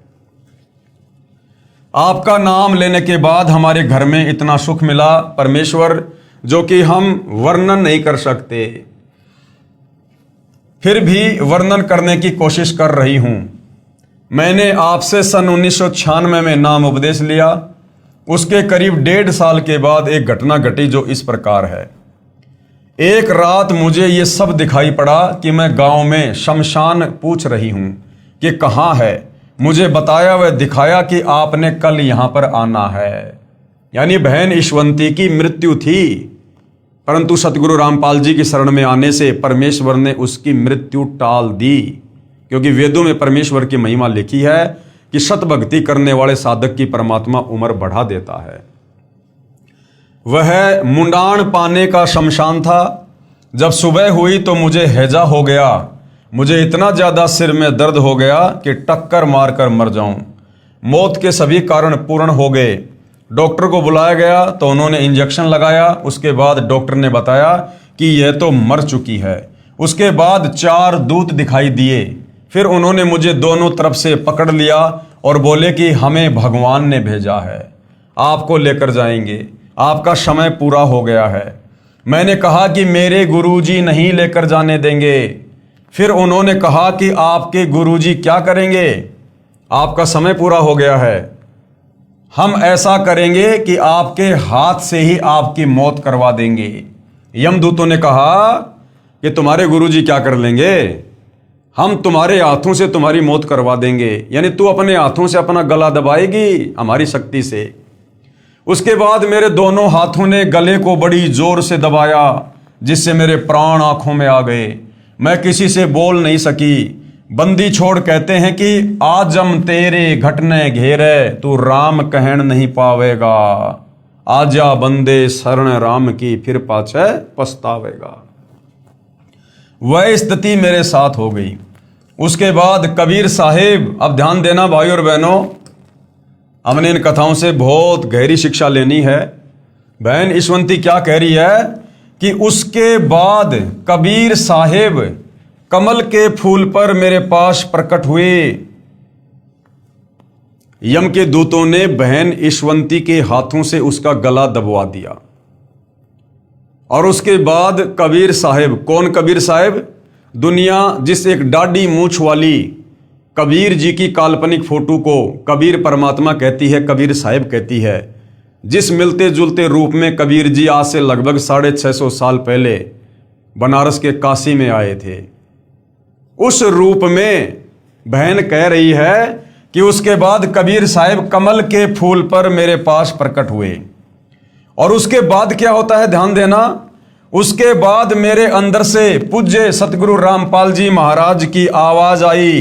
आपका नाम लेने के बाद हमारे घर में इतना सुख मिला परमेश्वर, जो कि हम वर्णन नहीं कर सकते। फिर भी वर्णन करने की कोशिश कर रही हूं। मैंने आपसे सन 1996 में नाम उपदेश लिया। उसके करीब 1.5 साल के बाद एक घटना घटी जो इस प्रकार है। एक रात मुझे ये सब दिखाई पड़ा कि मैं गांव में शमशान पूछ रही हूं कि कहाँ है। मुझे बताया व दिखाया कि आपने कल यहां पर आना है। यानी बहन ईश्वंती की मृत्यु थी, परंतु सतगुरु रामपाल जी की शरण में आने से परमेश्वर ने उसकी मृत्यु टाल दी। क्योंकि वेदों में परमेश्वर की महिमा लिखी है कि सत भक्ति करने वाले साधक की परमात्मा उम्र बढ़ा देता है। वह मुंडान पाने का शमशान था। जब सुबह हुई तो मुझे हैजा हो गया। मुझे इतना ज़्यादा सिर में दर्द हो गया कि टक्कर मारकर मर जाऊं। मौत के सभी कारण पूर्ण हो गए। डॉक्टर को बुलाया गया तो उन्होंने इंजेक्शन लगाया। उसके बाद डॉक्टर ने बताया कि यह तो मर चुकी है। उसके बाद 4 दूत दिखाई दिए। फिर उन्होंने मुझे दोनों तरफ से पकड़ लिया और बोले कि हमें भगवान ने भेजा है, आपको लेकर जाएंगे, आपका समय पूरा हो गया है। मैंने कहा कि मेरे गुरुजी नहीं लेकर जाने देंगे। फिर उन्होंने कहा कि आपके गुरुजी क्या करेंगे, आपका समय पूरा हो गया है, हम ऐसा करेंगे कि आपके हाथ से ही आपकी मौत करवा देंगे। यमदूतों ने कहा कि तुम्हारे गुरुजी क्या कर लेंगे, हम तुम्हारे हाथों से तुम्हारी मौत करवा देंगे। यानी तू अपने हाथों से अपना गला दबाएगी हमारी शक्ति से। उसके बाद मेरे दोनों हाथों ने गले को बड़ी जोर से दबाया, जिससे मेरे प्राण आंखों में आ गए। मैं किसी से बोल नहीं सकी। बंदी छोड़ कहते हैं कि आजम तेरे घटने घेरे, तू राम कहन नहीं पावेगा। आजा बंदे शरण राम की, फिर पाछे पछतावेगा। वह स्थिति मेरे साथ हो गई। उसके बाद कबीर साहिब, अब ध्यान देना भाई और बहनों, हमने इन कथाओं से बहुत गहरी शिक्षा लेनी है। बहन ईशवंती क्या कह रही है कि उसके बाद कबीर साहेब कमल के फूल पर मेरे पास प्रकट हुए। यम के दूतों ने बहन ईशवंती के हाथों से उसका गला दबवा दिया और उसके बाद कबीर साहेब, कौन कबीर साहेब? दुनिया जिस एक डाढ़ी मूछ वाली कबीर जी की काल्पनिक फोटो को कबीर परमात्मा कहती है, कबीर साहेब कहती है, जिस मिलते जुलते रूप में कबीर जी आज से लगभग 650 साल पहले बनारस के काशी में आए थे, उस रूप में बहन कह रही है कि उसके बाद कबीर साहेब कमल के फूल पर मेरे पास प्रकट हुए। और उसके बाद क्या होता है, ध्यान देना, उसके बाद मेरे अंदर से पूज्य सतगुरु रामपाल जी महाराज की आवाज आई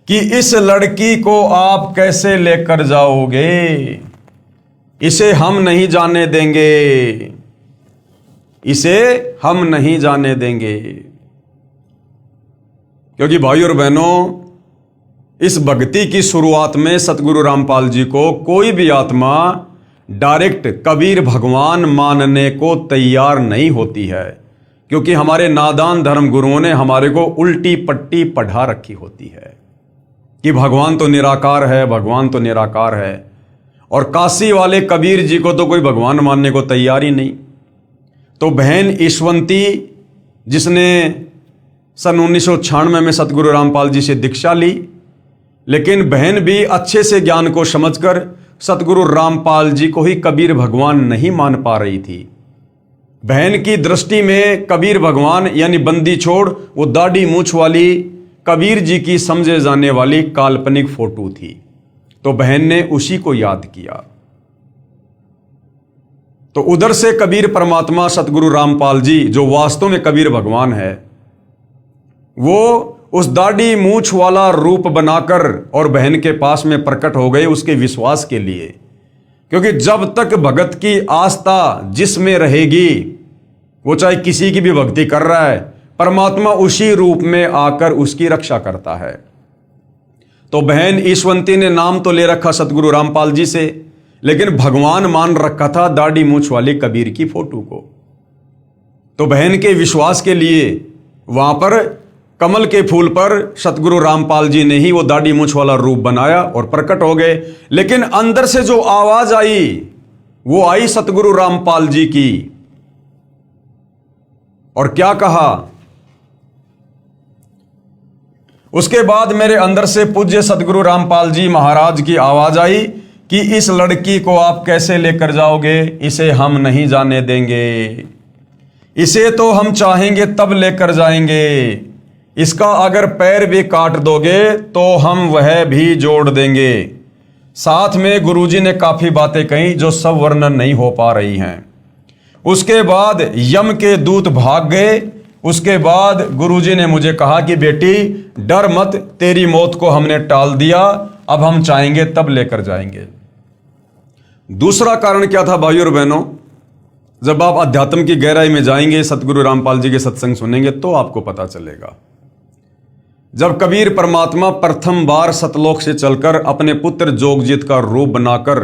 कि इस लड़की को आप कैसे लेकर जाओगे, इसे हम नहीं जाने देंगे, इसे हम नहीं जाने देंगे। क्योंकि भाइयों और बहनों, इस भक्ति की शुरुआत में सतगुरु रामपाल जी को कोई भी आत्मा डायरेक्ट कबीर भगवान मानने को तैयार नहीं होती है, क्योंकि हमारे नादान धर्म गुरुओं ने हमारे को उल्टी पट्टी पढ़ा रखी होती है कि भगवान तो निराकार है, भगवान तो निराकार है। और काशी वाले कबीर जी को तो कोई भगवान मानने को तैयार ही नहीं। तो बहन ईशवंती, जिसने सन 1996 में सतगुरु रामपाल जी से दीक्षा ली, लेकिन बहन भी अच्छे से ज्ञान को समझकर सतगुरु रामपाल जी को ही कबीर भगवान नहीं मान पा रही थी। बहन की दृष्टि में कबीर भगवान यानी बंदी छोड़ वो दाढ़ी मूछ वाली कबीर जी की समझे जाने वाली काल्पनिक फोटो थी। तो बहन ने उसी को याद किया। तो उधर से कबीर परमात्मा सतगुरु रामपाल जी, जो वास्तव में कबीर भगवान है, वो उस दाढ़ी मूछ वाला रूप बनाकर और बहन के पास में प्रकट हो गए उसके विश्वास के लिए। क्योंकि जब तक भगत की आस्था जिसमें रहेगी, वो चाहे किसी की भी भक्ति कर रहा है, परमात्मा उसी रूप में आकर उसकी रक्षा करता है। तो बहन ईशवंती ने नाम तो ले रखा सतगुरु रामपाल जी से, लेकिन भगवान मान रखा था दाढ़ी मूछ वाली कबीर की फोटो को। तो बहन के विश्वास के लिए वहां पर कमल के फूल पर सतगुरु रामपाल जी ने ही वो दाढ़ी मूछ वाला रूप बनाया और प्रकट हो गए। लेकिन अंदर से जो आवाज आई, वो आई सतगुरु रामपाल जी की। और क्या कहा? उसके बाद मेरे अंदर से पूज्य सतगुरु रामपाल जी महाराज की आवाज आई कि इस लड़की को आप कैसे लेकर जाओगे, इसे हम नहीं जाने देंगे, इसे तो हम चाहेंगे तब लेकर जाएंगे, इसका अगर पैर भी काट दोगे तो हम वह भी जोड़ देंगे। साथ में गुरुजी ने काफी बातें कही जो सब वर्णन नहीं हो पा रही हैं। उसके बाद यम के दूत भाग गए। उसके बाद गुरुजी ने मुझे कहा कि बेटी डर मत, तेरी मौत को हमने टाल दिया, अब हम चाहेंगे तब लेकर जाएंगे। दूसरा कारण क्या था भाइयों और बहनों? जब आप अध्यात्म की गहराई में जाएंगे, सतगुरु रामपाल जी के सत्संग सुनेंगे तो आपको पता चलेगा। जब कबीर परमात्मा प्रथम बार सतलोक से चलकर अपने पुत्र जोगजीत का रूप बनाकर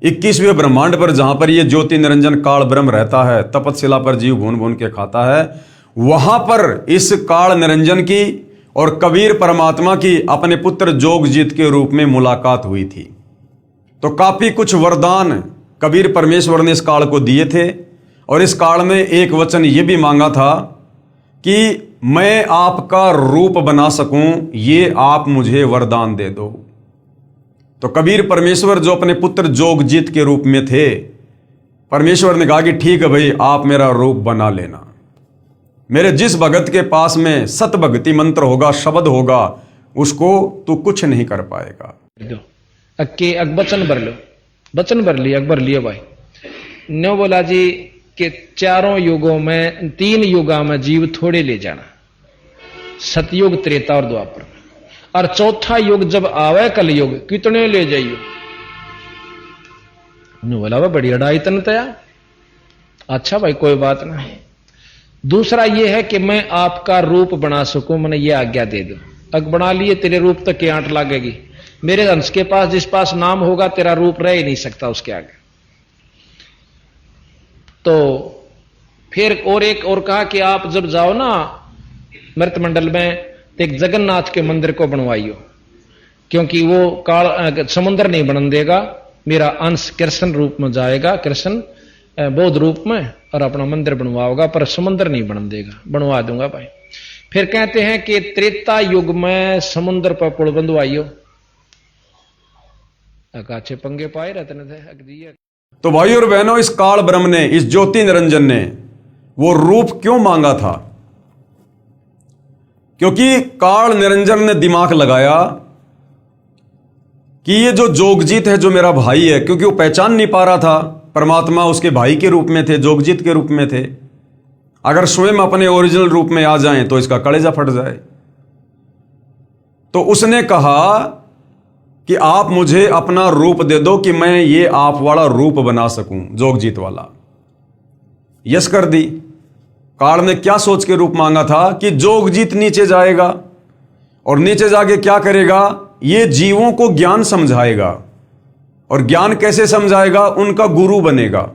21वें ब्रह्मांड पर, जहां पर ये ज्योति निरंजन काल ब्रह्म रहता है, तपतशिला पर जीव भून भून के खाता है, वहां पर इस काल निरंजन की और कबीर परमात्मा की अपने पुत्र जोगजीत के रूप में मुलाकात हुई थी। तो काफी कुछ वरदान कबीर परमेश्वर ने इस काल को दिए थे। और इस काल में एक वचन ये भी मांगा था कि मैं आपका रूप बना सकूं, ये आप मुझे वरदान दे दो। तो कबीर परमेश्वर जो अपने पुत्र जोगजीत के रूप में थे, परमेश्वर ने कहा कि ठीक है भाई, आप मेरा रूप बना लेना। मेरे जिस भगत के पास में सत भक्ति मंत्र होगा, शब्द होगा, उसको तू कुछ नहीं कर पाएगा। वचन भर लो, वचन भर लिया, अकबर लिए भाई न्यो बोला जी कि चारों युगों में, 3 युगा में जीव थोड़े ले जाना, सतयुग, त्रेता और द्वापर, और चौथा युग जब आवे कलयुग कितने ले जाइयो। बोला वह बड़ी अड़ाई तन तया। अच्छा भाई कोई बात नहीं। दूसरा यह है कि मैं आपका रूप बना सकूं, मैंने ये आज्ञा दे दो। अग बना लिए, तेरे रूप तक की आंट लागेगी, मेरे अंश के पास जिस पास नाम होगा तेरा रूप रह ही नहीं सकता उसके आगे। तो फिर और एक और कहा कि आप जब जाओ ना मृत मंडल में तो एक जगन्नाथ के मंदिर को बनवाइयो, क्योंकि वो काल समुद्र नहीं बन देगा, मेरा अंश कृष्ण रूप में जाएगा, कृष्ण बौद्ध रूप में, और अपना मंदिर बनवाओगा, पर समुद्र नहीं बन देगा। बनवा दूंगा भाई। फिर कहते हैं कि त्रेता युग में समुद्र पर पुल बंधवाइयो। अच्छे पंगे पाए रहते थे। तो भाई और बहनों, इस काल ब्रह्म ने, इस ज्योति निरंजन ने वो रूप क्यों मांगा था? क्योंकि काल निरंजन ने दिमाग लगाया कि ये जो जोगजीत है, जो मेरा भाई है, क्योंकि वो पहचान नहीं पा रहा था परमात्मा उसके भाई के रूप में थे, जोगजीत के रूप में थे। अगर स्वयं अपने ओरिजिनल रूप में आ जाएं तो इसका कलेजा फट जाए। तो उसने कहा कि आप मुझे अपना रूप दे दो कि मैं ये आप वाला रूप बना सकूं, जोगजीत वाला। यस कर दी। काल ने क्या सोच के रूप मांगा था कि जोगजीत नीचे जाएगा और नीचे जाके क्या करेगा, ये जीवों को ज्ञान समझाएगा। और ज्ञान कैसे समझाएगा? उनका गुरु बनेगा,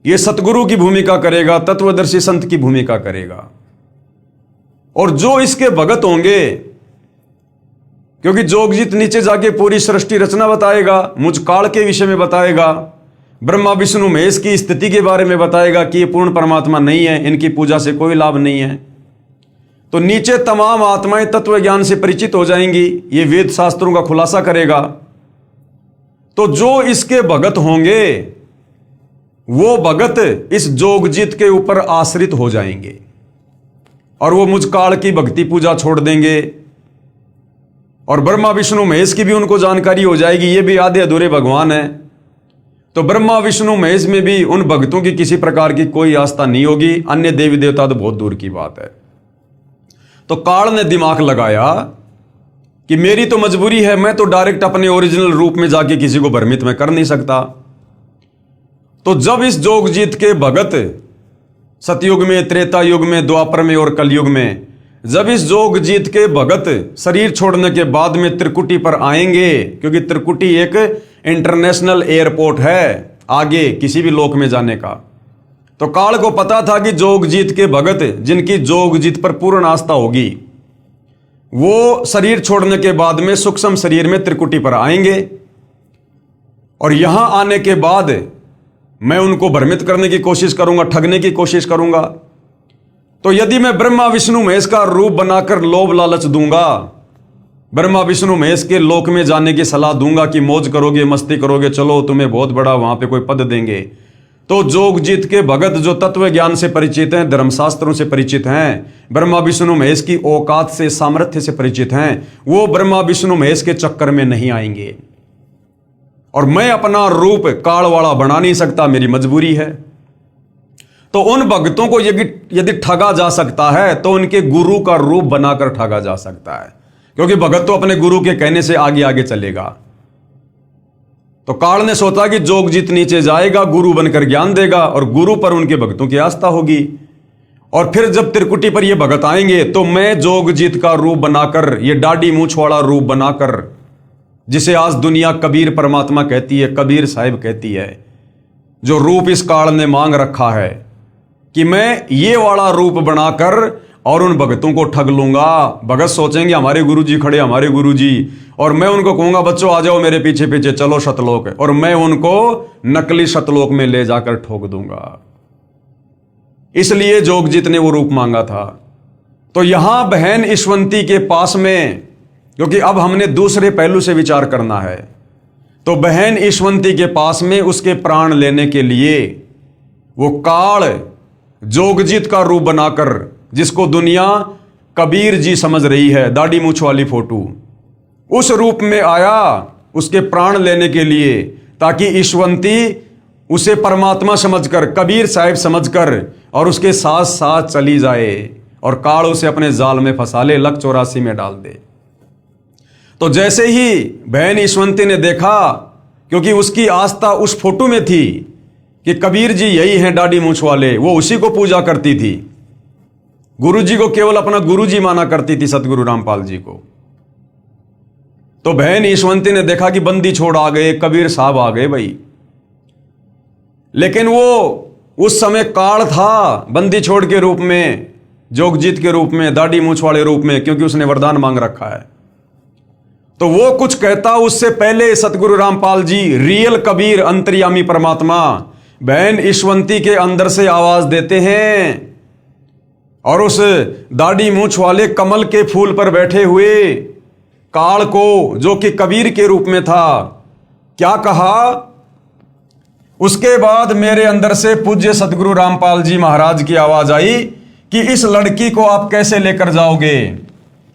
ये सतगुरु की भूमिका करेगा, तत्वदर्शी संत की भूमिका करेगा। और जो इसके भगत होंगे, क्योंकि जोगजीत नीचे जाके पूरी सृष्टि रचना बताएगा, मुझ काल के विषय में बताएगा, ब्रह्मा विष्णु महेश की स्थिति के बारे में बताएगा कि ये पूर्ण परमात्मा नहीं है, इनकी पूजा से कोई लाभ नहीं है। तो नीचे तमाम आत्माएं तत्व ज्ञान से परिचित हो जाएंगी, ये वेद शास्त्रों का खुलासा करेगा। तो जो इसके भगत होंगे वो भगत इस जोगजीत के ऊपर आश्रित हो जाएंगे और वो मुझ काल की भक्ति पूजा छोड़ देंगे। और ब्रह्मा विष्णु महेश की भी उनको जानकारी हो जाएगी, ये भी आधे अधूरे भगवान है। तो ब्रह्मा विष्णु महेश में भी उन भक्तों की किसी प्रकार की कोई आस्था नहीं होगी, अन्य देवी देवता तो बहुत दूर की बात है। तो काल ने दिमाग लगाया कि मेरी तो मजबूरी है, मैं तो डायरेक्ट अपने ओरिजिनल रूप में जाके किसी को भ्रमित में कर नहीं सकता। तो जब इस जोगजीत के भगत सतयुग में, त्रेता युग में, द्वापर में और कलयुग में, जब इस जोगजीत के भगत शरीर छोड़ने के बाद में त्रिकुटी पर आएंगे, क्योंकि त्रिकुटी एक इंटरनेशनल एयरपोर्ट है आगे किसी भी लोक में जाने का, तो काल को पता था कि जोगजीत के भगत जिनकी जोगजीत पर पूर्ण आस्था होगी, वो शरीर छोड़ने के बाद में सूक्ष्म शरीर में त्रिकुटी पर आएंगे। और यहां आने के बाद मैं उनको भ्रमित करने की कोशिश करूंगा, ठगने की कोशिश करूंगा। तो यदि मैं ब्रह्मा विष्णु महेश का रूप बनाकर लोभ लालच दूंगा, ब्रह्मा विष्णु महेश के लोक में जाने की सलाह दूंगा कि मौज करोगे, मस्ती करोगे, चलो तुम्हें बहुत बड़ा वहां पे कोई पद देंगे, तो जोगजीत के भगत जो तत्व ज्ञान से परिचित हैं, धर्मशास्त्रों से परिचित हैं, ब्रह्मा विष्णु महेश की औकात से, सामर्थ्य से परिचित हैं, वो ब्रह्मा विष्णु महेश के चक्कर में नहीं आएंगे। और मैं अपना रूप काल वाला बना नहीं सकता, मेरी मजबूरी है। तो उन भक्तों को यदि ठगा जा सकता है तो उनके गुरु का रूप बनाकर ठगा जा सकता है, क्योंकि भगत तो अपने गुरु के कहने से आगे आगे चलेगा। तो काल ने सोचा कि जोगजीत नीचे जाएगा, गुरु बनकर ज्ञान देगा और गुरु पर उनके भक्तों की आस्था होगी। और फिर जब त्रिकुटी पर ये भगत आएंगे तो मैं जोगजीत का रूप बनाकर, ये दाढ़ी मूछ वाला रूप बनाकर, जिसे आज दुनिया कबीर परमात्मा कहती है, कबीर साहिब कहती है, जो रूप इस काल ने मांग रखा है कि मैं ये वाला रूप बनाकर और उन भगतों को ठग लूंगा। भगत सोचेंगे हमारे गुरुजी खड़े, हमारे गुरुजी, और मैं उनको कहूंगा बच्चों आ जाओ मेरे पीछे पीछे चलो सतलोक, और मैं उनको नकली सतलोक में ले जाकर ठोक दूंगा। इसलिए जोगजीत ने वो रूप मांगा था। तो यहां बहन ईश्वंती के पास में, क्योंकि अब हमने दूसरे पहलू से विचार करना है, तो बहन ईश्वंती के पास में उसके प्राण लेने के लिए वो काल जोगजीत का रूप बनाकर, जिसको दुनिया कबीर जी समझ रही है, दाढ़ी मूछ वाली फोटो, उस रूप में आया उसके प्राण लेने के लिए, ताकि ईश्वंती उसे परमात्मा समझकर, कबीर साहिब समझकर और उसके साथ साथ चली जाए और काल उसे अपने जाल में फंसा ले, लक 84 में डाल दे। तो जैसे ही बहन ईश्वंती ने देखा, क्योंकि उसकी आस्था उस फोटो में थी कि कबीर जी यही हैं दाढ़ी मूछ वाले, वो उसी को पूजा करती थी, गुरु जी को केवल अपना गुरु जी माना करती थी, सतगुरु रामपाल जी को। तो बहन ईशवंती ने देखा कि बंदी छोड़ आ गए, कबीर साहब आ गए भाई। लेकिन वो उस समय काल था, बंदी छोड़ के रूप में, जोगजीत के रूप में, दाढ़ी मूछ वाले रूप में, क्योंकि उसने वरदान मांग रखा है। तो वो कुछ कहता उससे पहले सतगुरु रामपाल जी, रियल कबीर, अंतर्यामी परमात्मा, बहन ईशवंती के अंदर से आवाज देते हैं और उस दाढ़ी मूछ वाले कमल के फूल पर बैठे हुए काल को, जो कि कबीर के रूप में था, क्या कहा? उसके बाद मेरे अंदर से पूज्य सतगुरु रामपाल जी महाराज की आवाज आई कि इस लड़की को आप कैसे लेकर जाओगे?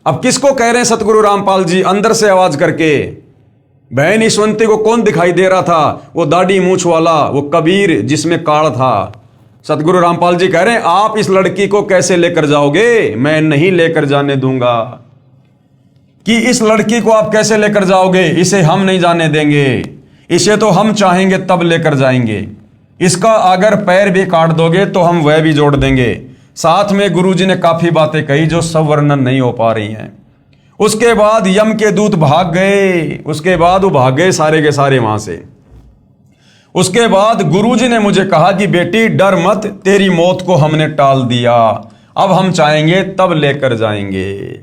अब किसको कह रहे हैं सतगुरु रामपाल जी अंदर से आवाज करके? बहन ईशवंती को कौन दिखाई दे रहा था? वो दाढ़ी मूछ वाला, वो कबीर जिसमें काल था। सतगुरु रामपाल जी कह रहे हैं आप इस लड़की को कैसे लेकर जाओगे? मैं नहीं लेकर जाने दूंगा। कि इस लड़की को आप कैसे लेकर जाओगे? इसे हम नहीं जाने देंगे, इसे तो हम चाहेंगे तब लेकर जाएंगे। इसका अगर पैर भी काट दोगे तो हम वह भी जोड़ देंगे। साथ में गुरुजी ने काफी बातें कही जो सब वर्णन नहीं हो पा रही हैं। उसके बाद यम के दूत भाग गए, उसके बाद वो भाग गए सारे के सारे वहां से। उसके बाद गुरुजी ने मुझे कहा कि बेटी डर मत, तेरी मौत को हमने टाल दिया, अब हम चाहेंगे तब लेकर जाएंगे।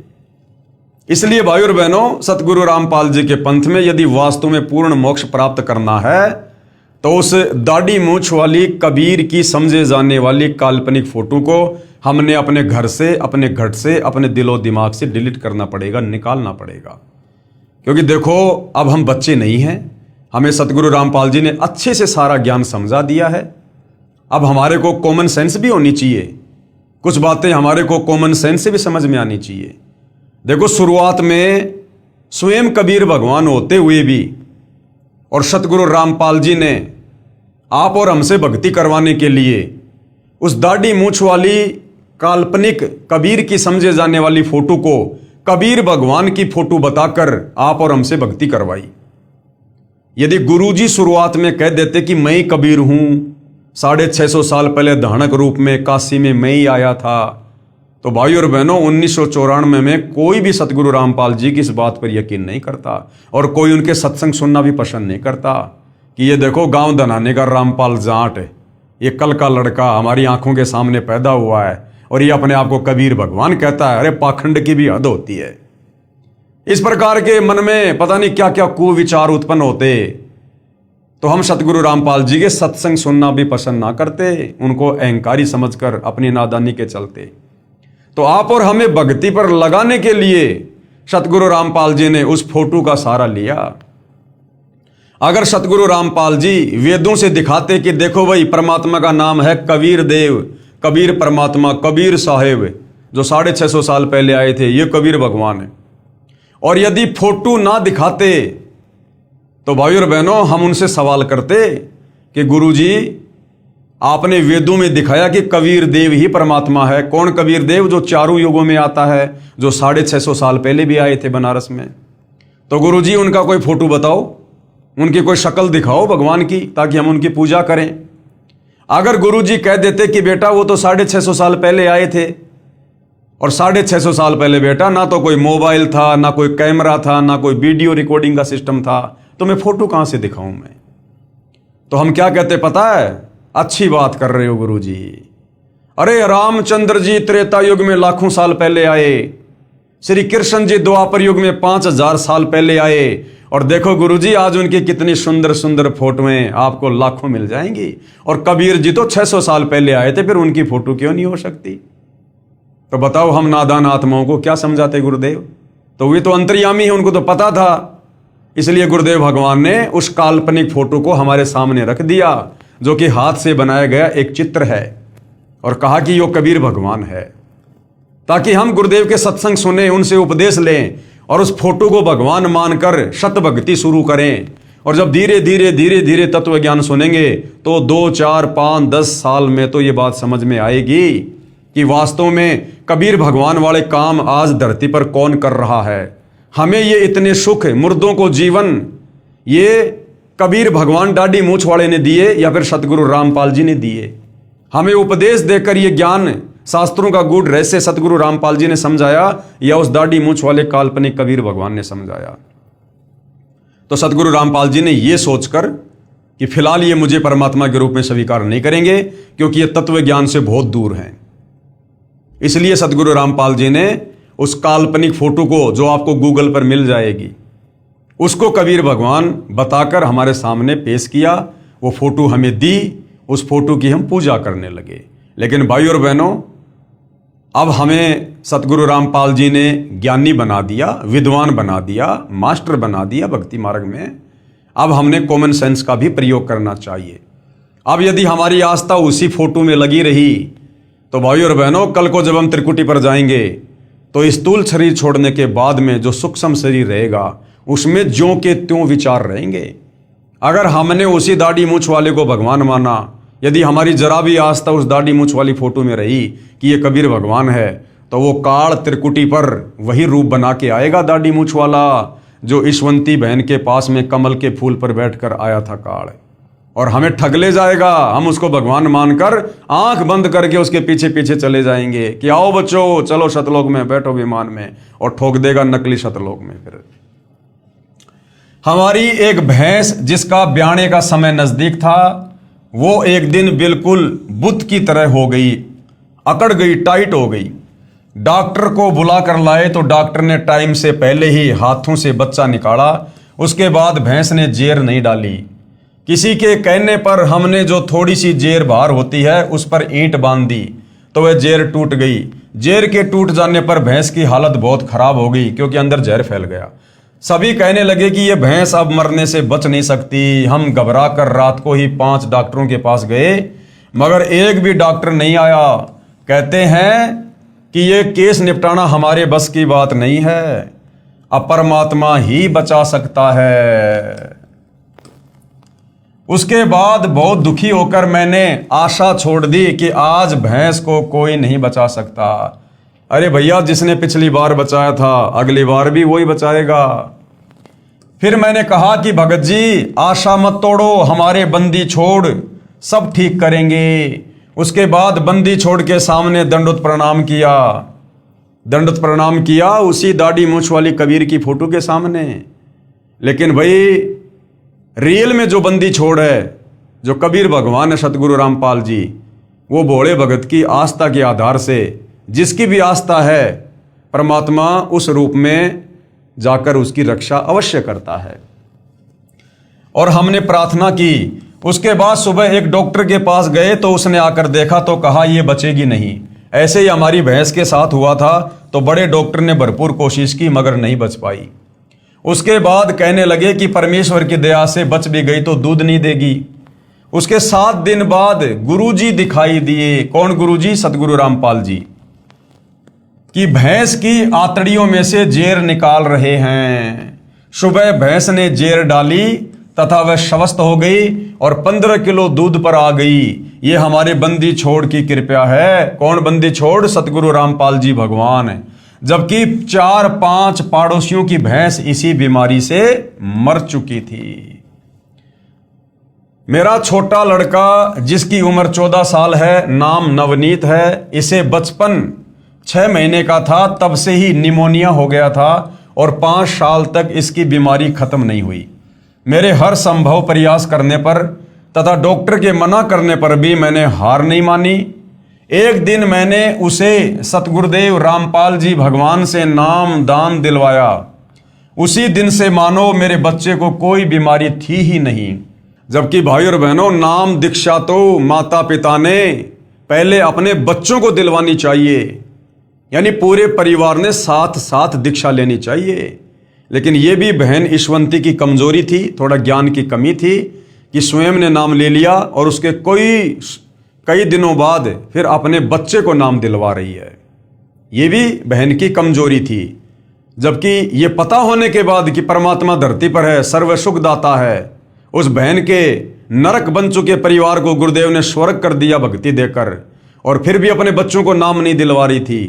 इसलिए भाई और बहनों, सतगुरु रामपाल जी के पंथ में यदि वास्तव में पूर्ण मोक्ष प्राप्त करना है तो उस दाढ़ी मूछ वाली कबीर की समझे जाने वाली काल्पनिक फोटो को हमने अपने घर से, अपने घट से, अपने दिलो दिमाग से डिलीट करना पड़ेगा, निकालना पड़ेगा। क्योंकि देखो अब हम बच्चे नहीं हैं, हमें सतगुरु रामपाल जी ने अच्छे से सारा ज्ञान समझा दिया है। अब हमारे को कॉमन सेंस भी होनी चाहिए, कुछ बातें हमारे को कॉमन सेंस से भी समझ में आनी चाहिए। देखो शुरुआत में स्वयं कबीर भगवान होते हुए भी और सतगुरु रामपाल जी ने आप और हमसे भक्ति करवाने के लिए उस दाढ़ी मूछ वाली काल्पनिक कबीर की समझे जाने वाली फोटो को कबीर भगवान की फोटो बताकर आप और हमसे भक्ति करवाई। यदि गुरुजी शुरुआत में कह देते कि मैं ही कबीर हूं, 650 साल पहले धानक रूप में काशी में मैं ही आया था, तो भाई और बहनों 1994 में कोई भी सतगुरु रामपाल जी की इस बात पर यकीन नहीं करता और कोई उनके सत्संग सुनना भी पसंद नहीं करता कि ये देखो गांव दनाने का रामपाल जाट है, ये कल का लड़का हमारी आंखों के सामने पैदा हुआ है और ये अपने आप को कबीर भगवान कहता है। अरे पाखंड की भी हद होती है। इस प्रकार के मन में पता नहीं क्या क्या कुविचार उत्पन्न होते, तो हम सतगुरु रामपाल जी के सत्संग सुनना भी पसंद ना करते, उनको अहंकारी समझकर अपनी नादानी के चलते। तो आप और हमें भक्ति पर लगाने के लिए सतगुरु रामपाल जी ने उस फोटो का सहारा लिया। अगर सतगुरु रामपाल जी वेदों से दिखाते कि देखो भाई परमात्मा का नाम है कबीर देव, कबीर परमात्मा, कबीर साहेब जो 650 साल पहले आए थे, ये कबीर भगवान है, और यदि फोटो ना दिखाते तो भाई और बहनों हम उनसे सवाल करते कि गुरुजी आपने वेदों में दिखाया कि कबीर देव ही परमात्मा है। कौन कबीर देव? जो चारों युगों में आता है, जो 650 साल पहले भी आए थे बनारस में। तो गुरुजी उनका कोई फोटो बताओ, उनकी कोई शक्ल दिखाओ भगवान की, ताकि हम उनकी पूजा करें। अगर गुरुजी कह देते कि बेटा वो तो 650 साल पहले आए थे, और 650 साल पहले बेटा ना तो कोई मोबाइल था, ना कोई कैमरा था, ना कोई वीडियो रिकॉर्डिंग का सिस्टम था, तो मैं फोटो कहां से दिखाऊं मैं? तो हम क्या कहते पता है? अच्छी बात कर रहे हो गुरुजी, अरे रामचंद्र जी त्रेता युग में लाखों साल पहले आए, श्री कृष्ण जी द्वापर युग में 5000 साल पहले आए, और देखो गुरुजी आज उनकी कितनी सुंदर सुंदर फोटोएं आपको लाखों मिल जाएंगी। और कबीर जी तो 600 साल पहले आए थे, फिर उनकी फोटो क्यों नहीं हो सकती? तो बताओ हम नादान आत्माओं को क्या समझाते गुरुदेव? तो वे तो अंतर्यामी है, उनको तो पता था। इसलिए गुरुदेव भगवान ने उस काल्पनिक फोटो को हमारे सामने रख दिया, जो कि हाथ से बनाया गया एक चित्र है, और कहा कि यो कबीर भगवान है, ताकि हम गुरुदेव के सत्संग सुने, उनसे उपदेश लें और उस फोटो को भगवान मानकर शत भक्ति शुरू करें। और जब धीरे धीरे धीरे धीरे तत्व ज्ञान सुनेंगे तो 2, 4, 5, 10 साल में तो ये बात समझ में आएगी कि वास्तव में कबीर भगवान वाले काम आज धरती पर कौन कर रहा है। हमें ये इतने सुख, मुर्दों को जीवन, ये कबीर भगवान दाढ़ी मूछ वाले ने दिए या फिर सतगुरु रामपाल जी ने दिए? हमें उपदेश देकर ये ज्ञान, शास्त्रों का गूढ़ रहस्य सतगुरु रामपाल जी ने समझाया या उस दाढ़ी मूछ वाले काल्पनिक कबीर भगवान ने समझाया? तो सतगुरु रामपाल जी ने ये सोचकर कि फिलहाल ये मुझे परमात्मा के रूप में स्वीकार नहीं करेंगे, क्योंकि ये तत्व ज्ञान से बहुत दूर हैं। इसलिए सतगुरु रामपाल जी ने उस काल्पनिक फोटो को, जो आपको गूगल पर मिल जाएगी, उसको कबीर भगवान बताकर हमारे सामने पेश किया। वो फोटो हमें दी, उस फोटो की हम पूजा करने लगे। लेकिन भाइयों और बहनों, अब हमें सतगुरु रामपाल जी ने ज्ञानी बना दिया, विद्वान बना दिया, मास्टर बना दिया भक्ति मार्ग में। अब हमने कॉमन सेंस का भी प्रयोग करना चाहिए। अब यदि हमारी आस्था उसी फोटो में लगी रही तो भाइयों और बहनों, कल को जब हम त्रिकुटी पर जाएंगे तो स्थूल शरीर छोड़ने के बाद में जो सूक्ष्म शरीर रहेगा उसमें ज्यों के त्यों विचार रहेंगे। अगर हमने उसी दाढ़ी मूछ वाले को भगवान माना, यदि हमारी जरा भी आस्था उस दाढ़ी मूछ वाली फोटो में रही कि ये कबीर भगवान है, तो वो काल त्रिकुटी पर वही रूप बना के आएगा दाढ़ी मूछ वाला, जो ईशवंती बहन के पास में कमल के फूल पर बैठकर आया था काल, और हमें ठग ले जाएगा। हम उसको भगवान मानकर आंख बंद करके उसके पीछे पीछे चले जाएंगे कि आओ बच्चों चलो शतलोक में, बैठो विमान में, और ठोक देगा नकली शतलोक में। फिर हमारी एक भैंस जिसका ब्याने का समय नजदीक था, वो एक दिन बिल्कुल बुत की तरह हो गई, अकड़ गई, टाइट हो गई। डॉक्टर को बुला कर लाए तो डॉक्टर ने टाइम से पहले ही हाथों से बच्चा निकाला। उसके बाद भैंस ने जेर नहीं डाली। किसी के कहने पर हमने जो थोड़ी सी जेर बाहर होती है उस पर ईंट बांध दी तो वह जेर टूट गई। जेर के टूट जाने पर भैंस की हालत बहुत खराब हो गई, क्योंकि अंदर जहर फैल गया। सभी कहने लगे कि यह भैंस अब मरने से बच नहीं सकती। हम घबरा कर रात को ही 5 डॉक्टरों के पास गए, मगर एक भी डॉक्टर नहीं आया। कहते हैं कि यह केस निपटाना हमारे बस की बात नहीं है, अब परमात्मा ही बचा सकता है। उसके बाद बहुत दुखी होकर मैंने आशा छोड़ दी कि आज भैंस को कोई नहीं बचा सकता। अरे भैया, जिसने पिछली बार बचाया था अगली बार भी वही बचाएगा। फिर मैंने कहा कि भगत जी आशा मत तोड़ो, हमारे बंदी छोड़ सब ठीक करेंगे। उसके बाद बंदी छोड़ के सामने दंडोत प्रणाम किया। दंडोत प्रणाम किया उसी दाढ़ी मूछ वाली कबीर की फोटो के सामने। लेकिन भाई रियल में जो बंदी छोड़ है, जो कबीर भगवान है सतगुरु रामपाल जी, वो भोले भगत की आस्था के आधार से, जिसकी भी आस्था है, परमात्मा उस रूप में जाकर उसकी रक्षा अवश्य करता है। और हमने प्रार्थना की। उसके बाद सुबह एक डॉक्टर के पास गए तो उसने आकर देखा तो कहा ये बचेगी नहीं। ऐसे ही हमारी भैंस के साथ हुआ था, तो बड़े डॉक्टर ने भरपूर कोशिश की मगर नहीं बच पाई। उसके बाद कहने लगे कि परमेश्वर की दया से बच भी गई तो दूध नहीं देगी। उसके 7 दिन बाद गुरुजी दिखाई दिए। कौन गुरुजी? सतगुरु रामपाल जी, कि भैंस की आंतड़ियों में से जेर निकाल रहे हैं। सुबह भैंस ने जेर डाली तथा वह स्वस्थ हो गई और 15 किलो दूध पर आ गई। ये हमारे बंदी छोड़ की कृपा है। कौन बंदी छोड़? सतगुरु रामपाल जी भगवान। जबकि 4-5 पड़ोसियों की भैंस इसी बीमारी से मर चुकी थी। मेरा छोटा लड़का जिसकी उम्र 14 साल है, नाम नवनीत है, इसे बचपन 6 महीने का था तब से ही निमोनिया हो गया था और 5 साल तक इसकी बीमारी खत्म नहीं हुई। मेरे हर संभव प्रयास करने पर तथा डॉक्टर के मना करने पर भी मैंने हार नहीं मानी। एक दिन मैंने उसे सतगुरुदेव रामपाल जी भगवान से नाम दान दिलवाया। उसी दिन से मानो मेरे बच्चे को कोई बीमारी थी ही नहीं। जबकि भाई और बहनों, नाम दीक्षा तो माता पिता ने पहले अपने बच्चों को दिलवानी चाहिए, यानी पूरे परिवार ने साथ साथ दीक्षा लेनी चाहिए। लेकिन ये भी बहन ईशवंती की कमजोरी थी, थोड़ा ज्ञान की कमी थी कि स्वयं ने नाम ले लिया और उसके कई दिनों बाद फिर अपने बच्चे को नाम दिलवा रही है। ये भी बहन की कमजोरी थी। जबकि ये पता होने के बाद कि परमात्मा धरती पर है, सर्व सुख दाता है, उस बहन के नरक बन चुके परिवार को गुरुदेव ने स्वर्ग कर दिया भक्ति देकर, और फिर भी अपने बच्चों को नाम नहीं दिलवा रही थी।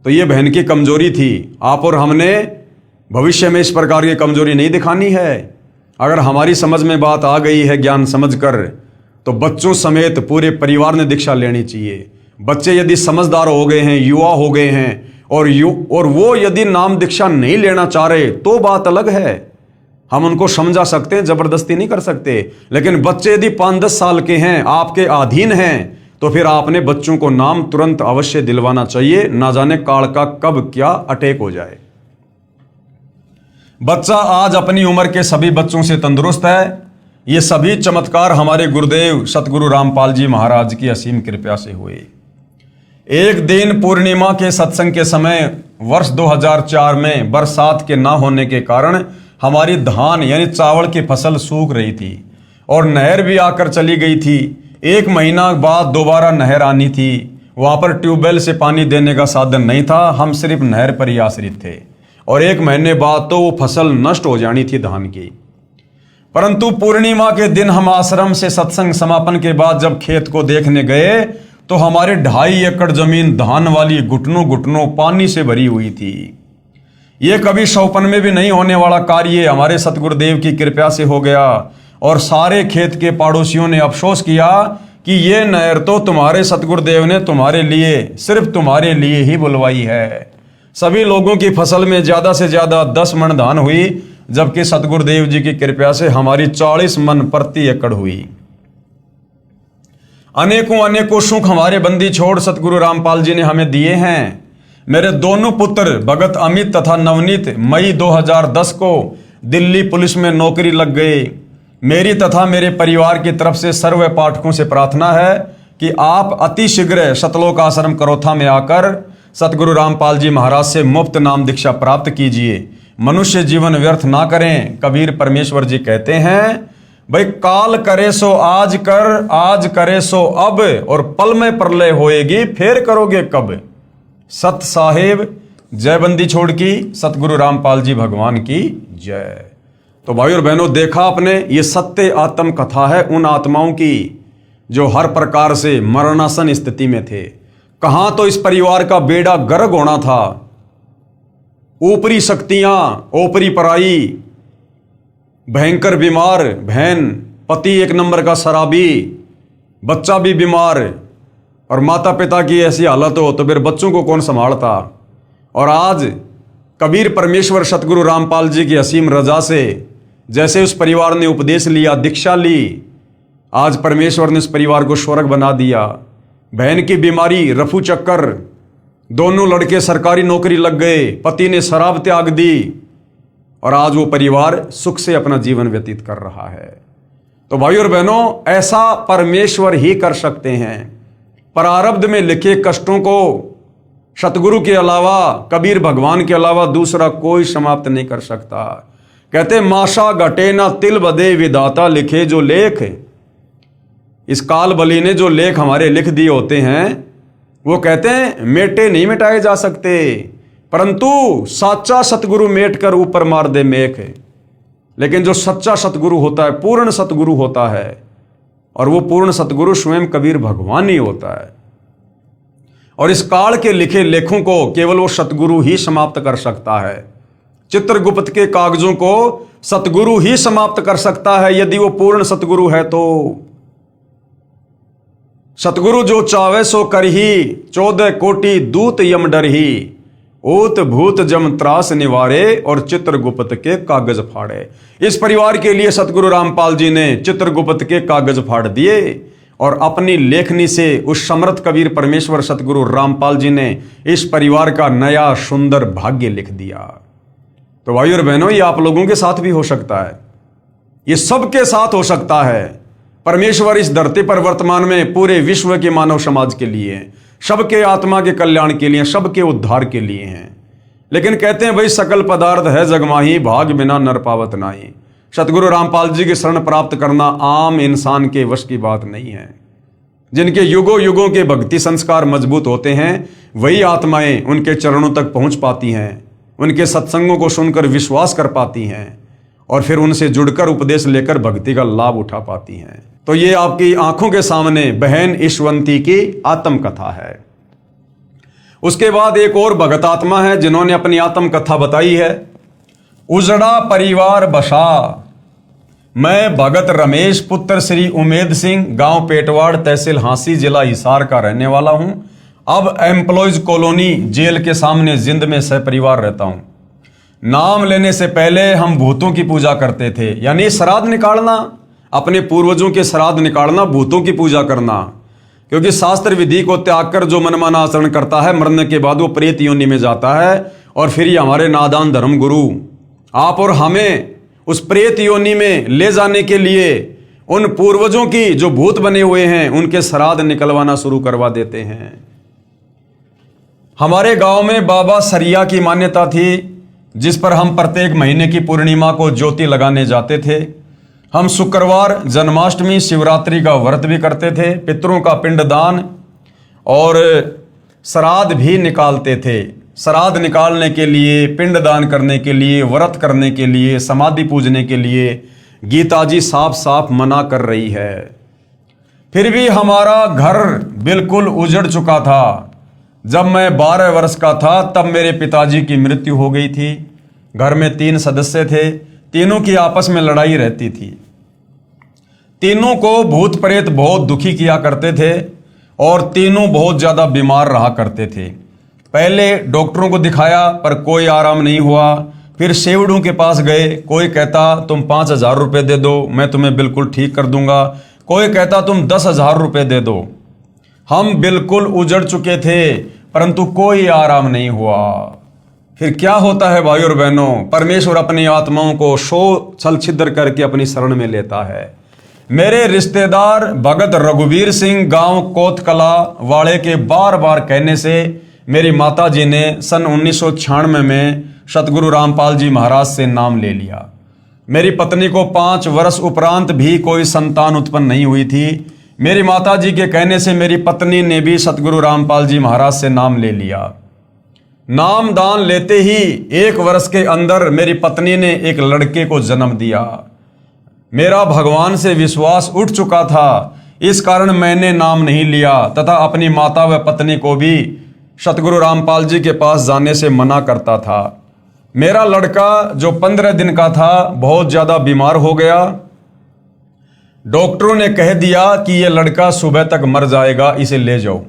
तो ये बहन की कमजोरी थी। आप और हमने भविष्य में इस प्रकार की कमजोरी नहीं दिखानी है। अगर हमारी समझ में बात आ गई है ज्ञान समझकर, तो बच्चों समेत पूरे परिवार ने दीक्षा लेनी चाहिए। बच्चे यदि समझदार हो गए हैं, युवा हो गए हैं, और वो यदि नाम दीक्षा नहीं लेना चाह रहे तो बात अलग है। हम उनको समझा सकते हैं, जबरदस्ती नहीं कर सकते। लेकिन बच्चे यदि 5-10 साल के हैं, आपके अधीन हैं, तो फिर आपने बच्चों को नाम तुरंत अवश्य दिलवाना चाहिए, ना जाने काल का कब क्या अटैक हो जाए। बच्चा आज अपनी उम्र के सभी बच्चों से तंदुरुस्त है। ये सभी चमत्कार हमारे गुरुदेव सतगुरु रामपाल जी महाराज की असीम कृपा से हुए। एक दिन पूर्णिमा के सत्संग के समय वर्ष 2004 में बरसात के ना होने के कारण हमारी धान यानी चावल की फसल सूख रही थी और नहर भी आकर चली गई थी। 1 महीना बाद दोबारा नहर आनी थी। वहाँ पर ट्यूबवेल से पानी देने का साधन नहीं था, हम सिर्फ नहर पर ही आश्रित थे और 1 महीने बाद तो वो फसल नष्ट हो जानी थी धान की। परंतु पूर्णिमा के दिन हम आश्रम से सत्संग समापन के बाद जब खेत को देखने गए तो हमारे 2.5 एकड़ जमीन धान वाली घुटनों घुटनों पानी से भरी हुई थी। ये कभी सौपन में भी नहीं होने वाला कार्य हमारे सतगुरुदेव की कृपा से हो गया और सारे खेत के पड़ोसियों ने अफसोस किया कि ये नहर तो तुम्हारे सतगुरुदेव ने तुम्हारे लिए, सिर्फ तुम्हारे लिए ही बुलवाई है। सभी लोगों की फसल में ज्यादा से ज्यादा 10 मन धान हुई, जबकि सतगुरुदेव जी की कृपा से हमारी 40 मन प्रति एकड़ हुई। अनेकों अनेकों सुख हमारे बंदी छोड़ सतगुरु रामपाल जी ने हमें दिए हैं। मेरे दोनों पुत्र भगत अमित तथा नवनीत मई 2010 को दिल्ली पुलिस में नौकरी लग गए। मेरी तथा मेरे परिवार की तरफ से सर्व पाठकों से प्रार्थना है कि आप अति शीघ्र सतलोक आश्रम करोथा में आकर सतगुरु रामपाल जी महाराज से मुफ्त नाम दीक्षा प्राप्त कीजिए। मनुष्य जीवन व्यर्थ ना करें। कबीर परमेश्वर जी कहते हैं, भाई काल करे सो आज कर, आज करे सो अब, और पल में प्रलय होएगी फिर करोगे कब। सत साहेब जय बंदी छोड़ की, सतगुरु रामपाल जी भगवान की जय। तो भाई और बहनों, देखा आपने, ये सत्य आत्म कथा है उन आत्माओं की जो हर प्रकार से मरणासन स्थिति में थे। कहां तो इस परिवार का बेड़ा गर्क होना था। ऊपरी शक्तियां, ऊपरी पराई, भयंकर बीमार बहन, पति 1 नंबर का शराबी, बच्चा भी बीमार, और माता पिता की ऐसी हालत हो तो फिर बच्चों को कौन संभालता। और आज कबीर परमेश्वर सतगुरु रामपाल जी की असीम रजा से जैसे उस परिवार ने उपदेश लिया, दीक्षा ली, आज परमेश्वर ने उस परिवार को स्वर्ग बना दिया। बहन की बीमारी, रफू चक्कर, दोनों लड़के सरकारी नौकरी लग गए, पति ने शराब त्याग दी और आज वो परिवार सुख से अपना जीवन व्यतीत कर रहा है। तो भाई और बहनों, ऐसा परमेश्वर ही कर सकते हैं। प्रारब्ध में लिखे कष्टों को सतगुरु के अलावा, कबीर भगवान के अलावा दूसरा कोई समाप्त नहीं कर सकता। कहते माशा घटे ना तिल बदे विधाता लिखे जो लेख। इस काल बली ने जो लेख हमारे लिख दिए होते हैं वो कहते हैं मेटे नहीं मिटाए जा सकते, परंतु साचा सतगुरु मेट कर ऊपर मार दे मेख। लेकिन जो सच्चा सतगुरु होता है, पूर्ण सतगुरु होता है, और वो पूर्ण सतगुरु स्वयं कबीर भगवान ही होता है। और इस काल के लिखे लेखों को केवल वो सतगुरु ही समाप्त कर सकता है। चित्रगुप्त के कागजों को सतगुरु ही समाप्त कर सकता है, यदि वो पूर्ण सतगुरु है तो। सतगुरु जो चावे सो कर ही, 14 कोटि दूत यम डर ही, ऊत भूत जम त्रास निवारे, और चित्रगुप्त के कागज फाड़े। इस परिवार के लिए सतगुरु रामपाल जी ने चित्रगुप्त के कागज फाड़ दिए और अपनी लेखनी से उस समर्थ कबीर परमेश्वर सतगुरु रामपाल जी ने इस परिवार का नया सुंदर भाग्य लिख दिया। तो भाई और बहनों, ये आप लोगों के साथ भी हो सकता है, ये सबके साथ हो सकता है। परमेश्वर इस धरती पर वर्तमान में पूरे विश्व के मानव समाज के लिए, सबके आत्मा के कल्याण के लिए, सबके उद्धार के लिए हैं। लेकिन कहते हैं भाई सकल पदार्थ है जगमाही, भाग बिना नर पावत नाही। सतगुरु रामपाल जी की शरण प्राप्त करना आम इंसान के वश की बात नहीं है। जिनके युगों युगों के भक्ति संस्कार मजबूत होते हैं वही आत्माएं उनके चरणों तक पहुंच पाती हैं, उनके सत्संगों को सुनकर विश्वास कर पाती हैं और फिर उनसे जुड़कर उपदेश लेकर भक्ति का लाभ उठा पाती हैं। तो ये आपकी आंखों के सामने बहन ईशवंती की आत्मकथा है। उसके बाद एक और भगत आत्मा है जिन्होंने अपनी आत्मकथा बताई है। उजड़ा परिवार बसा, मैं भगत रमेश पुत्र श्री उमेद सिंह, गांव पेटवाड़, तहसील हांसी, जिला हिसार का रहने वाला हूं। अब एम्प्लॉयज कॉलोनी जेल के सामने जिंद में सहपरिवार रहता हूं। नाम लेने से पहले हम भूतों की पूजा करते थे, यानी श्राद्ध निकालना, अपने पूर्वजों के श्राद्ध निकालना, भूतों की पूजा करना। क्योंकि शास्त्र विधि को त्याग कर जो मनमाना आचरण करता है, मरने के बाद वो प्रेत योनि में जाता है और फिर ये हमारे नादान धर्म गुरु आप और हमें उस प्रेत योनि में ले जाने के लिए उन पूर्वजों की जो भूत बने हुए हैं उनके श्राद्ध निकलवाना शुरू करवा देते हैं। हमारे गांव में बाबा सरिया की मान्यता थी, जिस पर हम प्रत्येक महीने की पूर्णिमा को ज्योति लगाने जाते थे। हम शुक्रवार, जन्माष्टमी, शिवरात्रि का व्रत भी करते थे, पितरों का पिंडदान और श्राद्ध भी निकालते थे। श्राद्ध निकालने के लिए, पिंडदान करने के लिए, व्रत करने के लिए, समाधि पूजने के लिए गीता जी साफ साफ मना कर रही है। फिर भी हमारा घर बिल्कुल उजड़ चुका था। जब मैं 12 वर्ष का था तब मेरे पिताजी की मृत्यु हो गई थी। घर में 3 सदस्य थे, तीनों की आपस में लड़ाई रहती थी। तीनों को भूत प्रेत बहुत दुखी किया करते थे और तीनों बहुत ज़्यादा बीमार रहा करते थे। पहले डॉक्टरों को दिखाया पर कोई आराम नहीं हुआ। फिर सेवड़ों के पास गए, कोई कहता तुम 5,000 रुपये दे दो, मैं तुम्हें बिल्कुल ठीक कर दूंगा। कोई कहता तुम 10,000 रुपये दे दो। हम बिल्कुल उजड़ चुके थे परंतु कोई आराम नहीं हुआ। फिर क्या होता है भाई और बहनों, परमेश्वर अपनी आत्माओं को छल छिद्र करके अपनी शरण में लेता है। मेरे रिश्तेदार भगत रघुवीर सिंह गांव कोतकला वाले के बार बार कहने से मेरी माता जी ने सन 1996 में सतगुरु रामपाल जी महाराज से नाम ले लिया। मेरी पत्नी को 5 वर्ष उपरांत भी कोई संतान उत्पन्न नहीं हुई थी। मेरी माता जी के कहने से मेरी पत्नी ने भी सतगुरु रामपाल जी महाराज से नाम ले लिया। नाम दान लेते ही 1 वर्ष के अंदर मेरी पत्नी ने एक लड़के को जन्म दिया। मेरा भगवान से विश्वास उठ चुका था, इस कारण मैंने नाम नहीं लिया तथा अपनी माता व पत्नी को भी सतगुरु रामपाल जी के पास जाने से मना करता था। मेरा लड़का जो 15 दिन का था बहुत ज़्यादा बीमार हो गया। डॉक्टरों ने कह दिया कि यह लड़का सुबह तक मर जाएगा, इसे ले जाओ।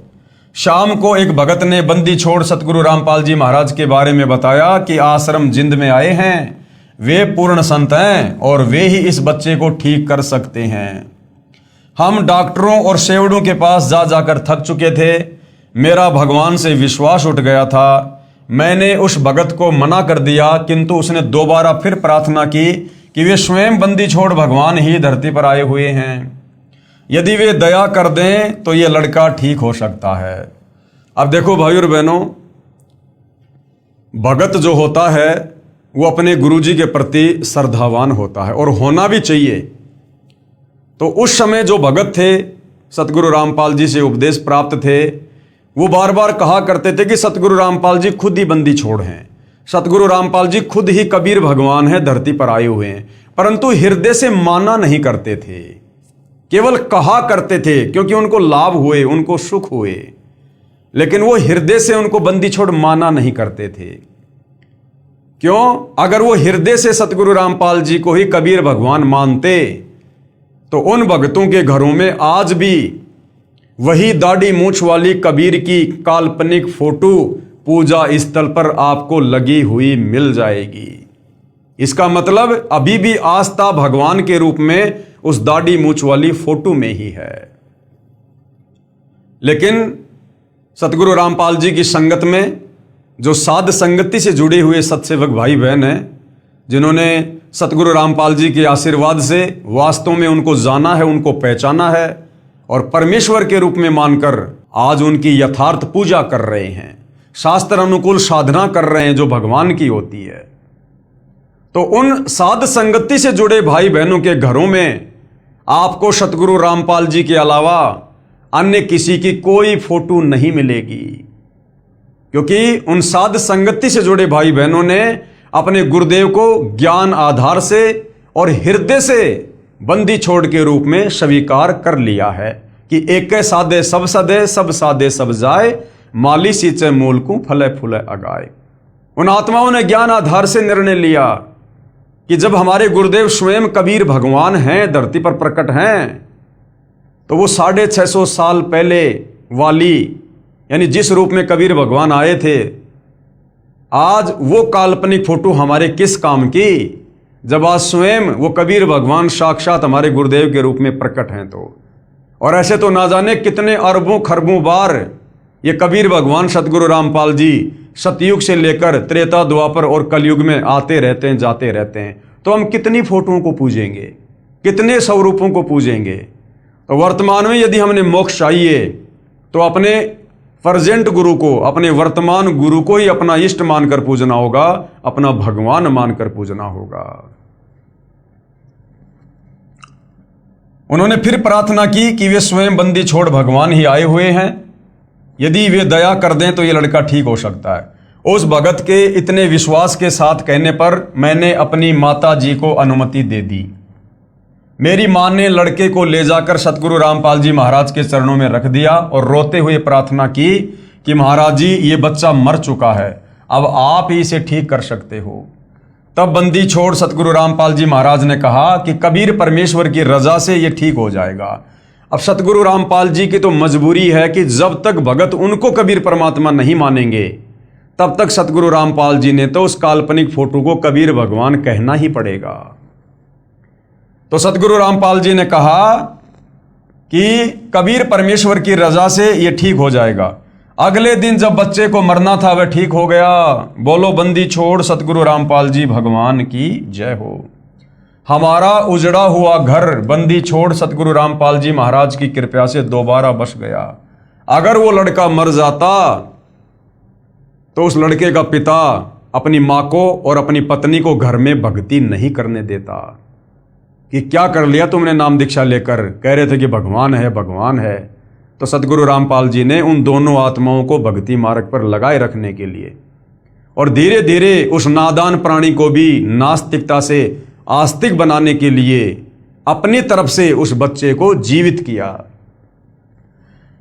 शाम को एक भगत ने बंदी छोड़ सतगुरु रामपाल जी महाराज के बारे में बताया कि आश्रम जिंद में आए हैं, वे पूर्ण संत हैं और वे ही इस बच्चे को ठीक कर सकते हैं। हम डॉक्टरों और सेवड़ों के पास जा जाकर थक चुके थे। मेरा भगवान से विश्वास उठ गया था। मैंने उस भगत को मना कर दिया, किंतु उसने दोबारा फिर प्रार्थना की कि वे स्वयं बंदी छोड़ भगवान ही धरती पर आए हुए हैं, यदि वे दया कर दें तो ये लड़का ठीक हो सकता है। अब देखो भाई और बहनों, भगत जो होता है वो अपने गुरुजी के प्रति श्रद्धावान होता है और होना भी चाहिए। तो उस समय जो भगत थे, सतगुरु रामपाल जी से उपदेश प्राप्त थे, वो बार बार कहा करते थे कि सतगुरु रामपाल जी खुद ही बंदी छोड़ हैं, सतगुरु रामपाल जी खुद ही कबीर भगवान है, धरती पर आए हुए हैं। परंतु हृदय से माना नहीं करते थे, केवल कहा करते थे क्योंकि उनको लाभ हुए, उनको सुख हुए, लेकिन वो हृदय से उनको बंदी छोड़ माना नहीं करते थे। क्यों? अगर वो हृदय से सतगुरु रामपाल जी को ही कबीर भगवान मानते तो उन भक्तों के घरों में आज भी वही दाढ़ी मूंछ वाली कबीर की काल्पनिक फोटो पूजा स्थल पर आपको लगी हुई मिल जाएगी। इसका मतलब अभी भी आस्था भगवान के रूप में उस दाढ़ी मूंछ वाली फोटो में ही है। लेकिन सतगुरु रामपाल जी की संगत में जो साध संगति से जुड़े हुए सत्सेवक भाई बहन हैं, जिन्होंने सतगुरु रामपाल जी के आशीर्वाद से वास्तव में उनको जाना है, उनको पहचाना है और परमेश्वर के रूप में मानकर आज उनकी यथार्थ पूजा कर रहे हैं, शास्त्र अनुकूल साधना कर रहे हैं जो भगवान की होती है, तो उन साध संगति से जुड़े भाई बहनों के घरों में आपको सतगुरु रामपाल जी के अलावा अन्य किसी की कोई फोटो नहीं मिलेगी। क्योंकि उन साध संगति से जुड़े भाई बहनों ने अपने गुरुदेव को ज्ञान आधार से और हृदय से बंदी छोड़ के रूप में स्वीकार कर लिया है कि एक साधे सब सदे, सब साधे सब जाए, माली सींचे मूल को फले फूले अगाए। उन आत्माओं ने ज्ञान आधार से निर्णय लिया कि जब हमारे गुरुदेव स्वयं कबीर भगवान हैं, धरती पर प्रकट हैं, तो वो 650 साल पहले वाली यानी जिस रूप में कबीर भगवान आए थे, आज वो काल्पनिक फोटो हमारे किस काम की, जब आज स्वयं वो कबीर भगवान साक्षात हमारे गुरुदेव के रूप में प्रकट हैं। तो और ऐसे तो ना जाने कितने अरबों खरबों बार ये कबीर भगवान सतगुरु रामपाल जी सतयुग से लेकर त्रेता द्वापर और कलयुग में आते रहते हैं, जाते रहते हैं। तो हम कितनी फोटोओं को पूजेंगे, कितने स्वरूपों को पूजेंगे। तो वर्तमान में यदि हमने मोक्ष चाहिए तो अपने प्रेजेंट गुरु को, अपने वर्तमान गुरु को ही अपना इष्ट मानकर पूजना होगा, अपना भगवान मानकर पूजना होगा। उन्होंने फिर प्रार्थना की कि वे स्वयं बंदी छोड़ भगवान ही आए हुए हैं, यदि वे दया कर दें तो ये लड़का ठीक हो सकता है। उस भगत के इतने विश्वास के साथ कहने पर मैंने अपनी माता जी को अनुमति दे दी। मेरी मां ने लड़के को ले जाकर सतगुरु रामपाल जी महाराज के चरणों में रख दिया और रोते हुए प्रार्थना की कि महाराज जी ये बच्चा मर चुका है, अब आप ही इसे ठीक कर सकते हो। तब बंदी छोड़ सतगुरु रामपाल जी महाराज ने कहा कि कबीर परमेश्वर की रजा से ये ठीक हो जाएगा। अब सतगुरु रामपाल जी की तो मजबूरी है कि जब तक भगत उनको कबीर परमात्मा नहीं मानेंगे तब तक सतगुरु रामपाल जी ने तो उस काल्पनिक फोटो को कबीर भगवान कहना ही पड़ेगा। तो सतगुरु रामपाल जी ने कहा कि कबीर परमेश्वर की रजा से ये ठीक हो जाएगा। अगले दिन जब बच्चे को मरना था वह ठीक हो गया। बोलो बंदी छोड़ सतगुरु रामपाल जी भगवान की जय हो। हमारा उजड़ा हुआ घर बंदी छोड़ सतगुरु रामपाल जी महाराज की कृपा से दोबारा बस गया। अगर वो लड़का मर जाता तो उस लड़के का पिता अपनी मां को और अपनी पत्नी को घर में भक्ति नहीं करने देता कि क्या कर लिया तुमने नाम दीक्षा लेकर, कह रहे थे कि भगवान है भगवान है। तो सतगुरु रामपाल जी ने उन दोनों आत्माओं को भक्ति मार्ग पर लगाए रखने के लिए और धीरे धीरे उस नादान प्राणी को भी नास्तिकता से आस्तिक बनाने के लिए अपनी तरफ से उस बच्चे को जीवित किया।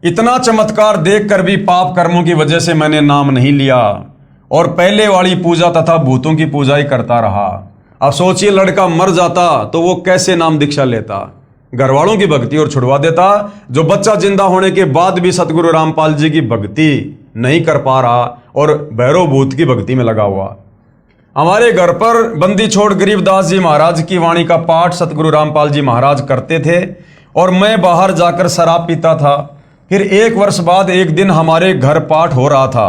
इतना चमत्कार देखकर भी पाप कर्मों की वजह से मैंने नाम नहीं लिया और पहले वाली पूजा तथा भूतों की पूजा ही करता रहा। अब सोचिए लड़का मर जाता तो वो कैसे नाम दीक्षा लेता, घर वालों की भक्ति और छुड़वा देता। जो बच्चा जिंदा होने के बाद भी सतगुरु रामपाल जी की भक्ति नहीं कर पा रहा और भैरव भूत की भक्ति में लगा हुआ। हमारे घर पर बंदी छोड़ गरीबदास जी महाराज की वाणी का पाठ सतगुरु रामपाल जी महाराज करते थे और मैं बाहर जाकर शराब पीता था। फिर 1 वर्ष बाद एक दिन हमारे घर पाठ हो रहा था।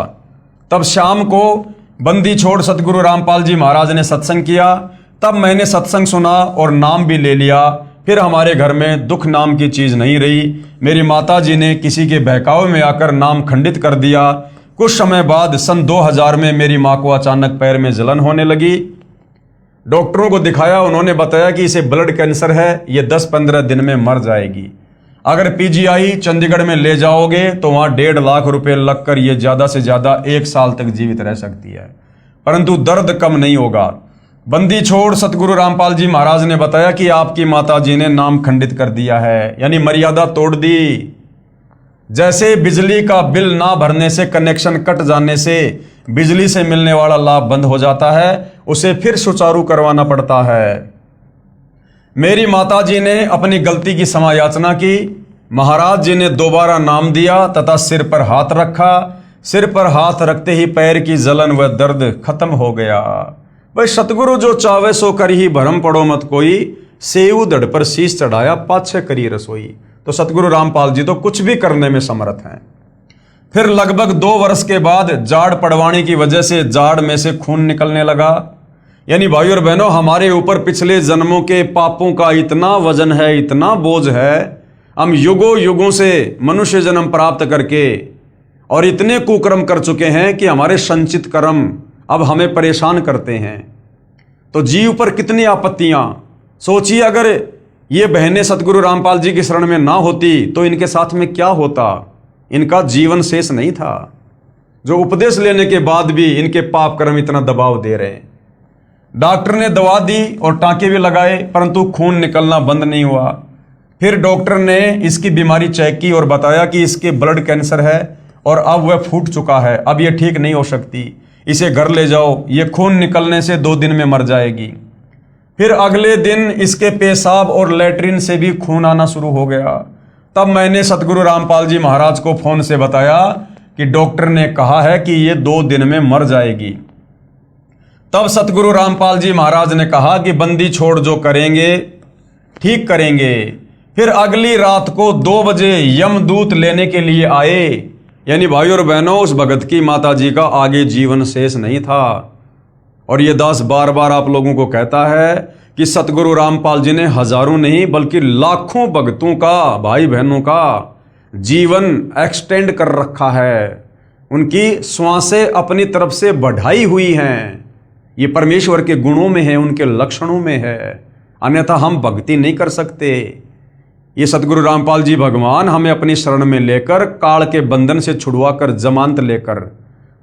तब शाम को बंदी छोड़ सतगुरु रामपाल जी महाराज ने सत्संग किया। तब मैंने सत्संग सुना और नाम भी ले लिया। फिर हमारे घर में दुख नाम की चीज नहीं रही। मेरी माता जी ने किसी के बहकावे में आकर नाम खंडित कर दिया। कुछ समय बाद सन 2000 में मेरी मां को अचानक पैर में जलन होने लगी। डॉक्टरों को दिखाया, उन्होंने बताया कि इसे ब्लड कैंसर है, ये 10-15 दिन में मर जाएगी। अगर पीजीआई चंडीगढ़ में ले जाओगे तो वहां 1.5 लाख रुपए लगकर ये ज्यादा से ज्यादा 1 साल तक जीवित रह सकती है, परंतु दर्द कम नहीं होगा। बंदी छोड़ सतगुरु रामपाल जी महाराज ने बताया कि आपकी माता जी ने नाम खंडित कर दिया है, यानी मर्यादा तोड़ दी। जैसे बिजली का बिल ना भरने से, कनेक्शन कट जाने से बिजली से मिलने वाला लाभ बंद हो जाता है, उसे फिर सुचारू करवाना पड़ता है। मेरी माताजी ने अपनी गलती की क्षमा याचना की। महाराज जी ने दोबारा नाम दिया तथा सिर पर हाथ रखा। सिर पर हाथ रखते ही पैर की जलन व दर्द खत्म हो गया। भाई सतगुरु जो चावे सो कर ही भरम पड़ो मत कोई, सेऊ धड़ पर शीश चढ़ाया पाछे करी रसोई। तो सतगुरु रामपाल जी तो कुछ भी करने में समर्थ हैं। फिर लगभग 2 वर्ष के बाद जाड़ पड़वाने की वजह से जाड़ में से खून निकलने लगा। यानी भाई और बहनों, हमारे ऊपर पिछले जन्मों के पापों का इतना वजन है, इतना बोझ है, हम युगों युगों से मनुष्य जन्म प्राप्त करके और इतने कुकर्म कर चुके हैं कि हमारे संचित कर्म अब हमें परेशान करते हैं। तो जीव पर कितनी आपत्तियां। सोचिए अगर ये बहनें सतगुरु रामपाल जी की शरण में ना होती तो इनके साथ में क्या होता। इनका जीवन शेष नहीं था, जो उपदेश लेने के बाद भी इनके पाप कर्म इतना दबाव दे रहे हैं। डॉक्टर ने दवा दी और टांके भी लगाए, परंतु खून निकलना बंद नहीं हुआ। फिर डॉक्टर ने इसकी बीमारी चेक की और बताया कि इसके ब्लड कैंसर है और अब वह फूट चुका है, अब यह ठीक नहीं हो सकती, इसे घर ले जाओ, ये खून निकलने से 2 दिन में मर जाएगी। फिर अगले दिन इसके पेशाब और लेटरिन से भी खून आना शुरू हो गया। तब मैंने सतगुरु रामपाल जी महाराज को फोन से बताया कि डॉक्टर ने कहा है कि ये 2 दिन में मर जाएगी। तब सतगुरु रामपाल जी महाराज ने कहा कि बंदी छोड़ जो करेंगे ठीक करेंगे। फिर अगली रात को 2 बजे यमदूत लेने के लिए आए। यानी भाइयों और बहनों, उस भगत की माता जी का आगे जीवन शेष नहीं था। और ये दास बार बार आप लोगों को कहता है कि सतगुरु रामपाल जी ने हजारों नहीं बल्कि लाखों भक्तों का, भाई बहनों का जीवन एक्सटेंड कर रखा है। उनकी श्वासें अपनी तरफ से बढ़ाई हुई हैं। ये परमेश्वर के गुणों में है, उनके लक्षणों में है, अन्यथा हम भक्ति नहीं कर सकते। ये सतगुरु रामपाल जी भगवान हमें अपनी शरण में लेकर, काल के बंधन से छुड़वा कर, जमानत लेकर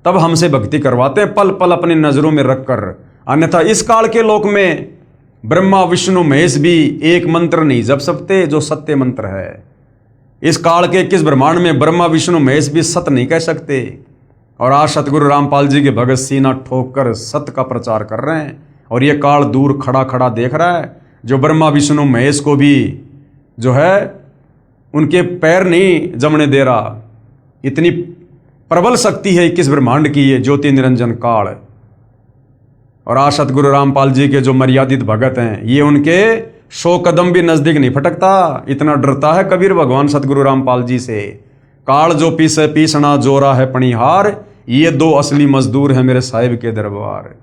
तब हमसे भक्ति करवाते, पल पल अपनी नजरों में रखकर। अन्यथा इस काल के लोक में ब्रह्मा विष्णु महेश भी एक मंत्र नहीं जप सकते जो सत्य मंत्र है। इस काल के किस ब्रह्मांड में ब्रह्मा विष्णु महेश भी सत्य नहीं कह सकते। और आज सतगुरु रामपाल जी के भगत सीना ठोक कर सत्य का प्रचार कर रहे हैं। और ये काल दूर खड़ा खड़ा देख रहा है, जो ब्रह्मा विष्णु महेश को भी जो है उनके पैर नहीं जमने दे रहा। इतनी प्रबल शक्ति है किस ब्रह्मांड की ये ज्योति निरंजन काल। और आज सतगुरु रामपाल जी के जो मर्यादित भगत हैं, ये उनके 100 कदम भी नजदीक नहीं फटकता। इतना डरता है कबीर भगवान सतगुरु रामपाल जी से। काल जो पीसे पीसना जोरा है पणिहार, ये 2 असली मजदूर हैं मेरे साहिब के दरबार।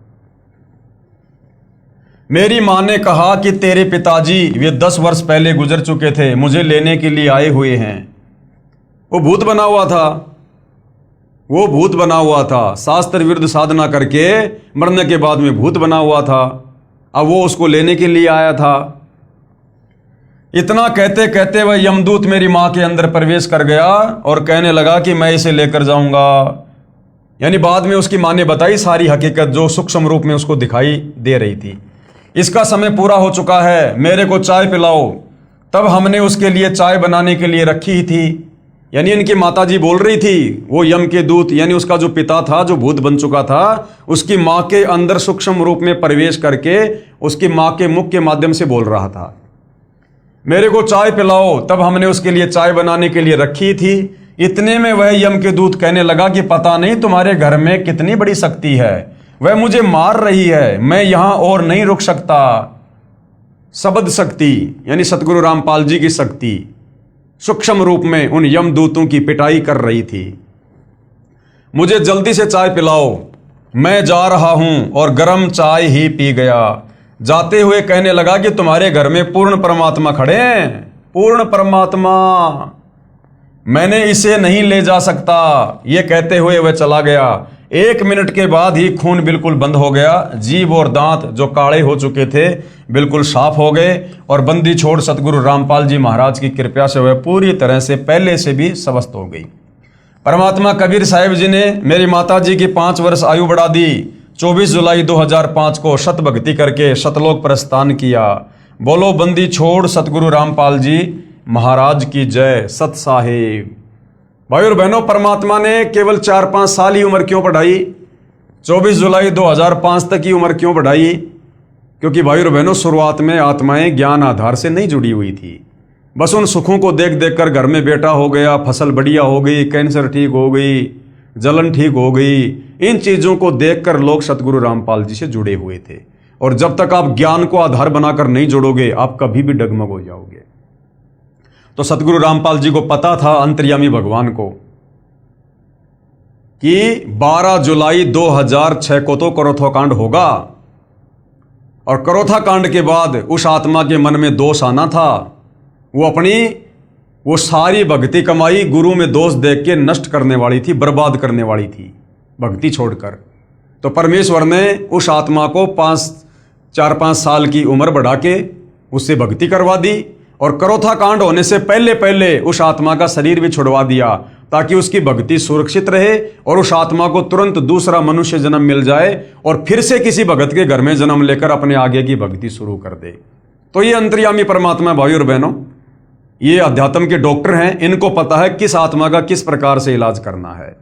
मेरी मां ने कहा कि तेरे पिताजी वे 10 वर्ष पहले गुजर चुके थे, मुझे लेने के लिए आए हुए हैं। वो भूत बना हुआ था, वो भूत बना हुआ था, शास्त्र विरुद्ध साधना करके मरने के बाद में भूत बना हुआ था। अब वो उसको लेने के लिए आया था। इतना कहते कहते वह यमदूत मेरी मां के अंदर प्रवेश कर गया और कहने लगा कि मैं इसे लेकर जाऊंगा। यानी बाद में उसकी मां ने बताई सारी हकीकत जो सूक्ष्म रूप में उसको दिखाई दे रही थी। इसका समय पूरा हो चुका है, मेरे को चाय पिलाओ। तब हमने उसके लिए चाय बनाने के लिए रखी ही थी। यानी इनकी माताजी बोल रही थी, वो यम के दूत यानी उसका जो पिता था जो भूत बन चुका था, उसकी मां के अंदर सूक्ष्म रूप में प्रवेश करके उसकी मां के मुख के माध्यम से बोल रहा था, मेरे को चाय पिलाओ। तब हमने उसके लिए चाय बनाने के लिए रखी थी। इतने में वह यम के दूत कहने लगा कि पता नहीं तुम्हारे घर में कितनी बड़ी शक्ति है, वह मुझे मार रही है, मैं यहां और नहीं रुक सकता। शब्द शक्ति यानी सतगुरु रामपाल जी की शक्ति सूक्ष्म रूप में उन यमदूतों की पिटाई कर रही थी। मुझे जल्दी से चाय पिलाओ, मैं जा रहा हूं। और गर्म चाय ही पी गया। जाते हुए कहने लगा कि तुम्हारे घर में पूर्ण परमात्मा खड़े हैं, पूर्ण परमात्मा, मैंने इसे नहीं ले जा सकता। यह कहते हुए वह चला गया। 1 मिनट के बाद ही खून बिल्कुल बंद हो गया। जीभ और दांत जो काले हो चुके थे बिल्कुल साफ हो गए। और बंदी छोड़ सतगुरु रामपाल जी महाराज की कृपा से वह पूरी तरह से पहले से भी स्वस्थ हो गई। परमात्मा कबीर साहिब जी ने मेरी माता जी की 5 वर्ष आयु बढ़ा दी। 24 जुलाई 2005 को शत भक्ति करके शतलोक प्रस्थान किया। बोलो बंदी छोड़ सतगुरु रामपाल जी महाराज की जय। सत साहिब। भाई और बहनों, परमात्मा ने केवल 4-5 साल ही उम्र क्यों बढ़ाई? 24 जुलाई 2005 तक की उम्र क्यों बढ़ाई? क्योंकि भाई और बहनों, शुरुआत में आत्माएं ज्ञान आधार से नहीं जुड़ी हुई थी। बस उन सुखों को देख देख कर घर में बेटा हो गया, फसल बढ़िया हो गई, कैंसर ठीक हो गई, जलन ठीक हो गई। इन चीजों को देखकर लोग सतगुरु रामपाल जी से जुड़े हुए थे। और जब तक आप ज्ञान को आधार बनाकर नहीं जोड़ोगे, आप कभी भी डगमग हो जाओगे। तो सतगुरु रामपाल जी को पता था, अंतर्यामी भगवान को, कि 12 जुलाई 2006 को तो करोथा कांड होगा। और करोथा कांड के बाद उस आत्मा के मन में दोष आना था। वो सारी भक्ति कमाई गुरु में दोष देख के नष्ट करने वाली थी, बर्बाद करने वाली थी भक्ति छोड़कर। तो परमेश्वर ने उस आत्मा को 4-5 साल की उम्र बढ़ा के उससे भक्ति करवा दी। और करोथा कांड होने से पहले पहले उस आत्मा का शरीर भी छुड़वा दिया, ताकि उसकी भक्ति सुरक्षित रहे और उस आत्मा को तुरंत दूसरा मनुष्य जन्म मिल जाए और फिर से किसी भगत के घर में जन्म लेकर अपने आगे की भक्ति शुरू कर दे। तो ये अंतर्यामी परमात्मा भाई और बहनों, ये अध्यात्म के डॉक्टर हैं। इनको पता है किस आत्मा का किस प्रकार से इलाज करना है।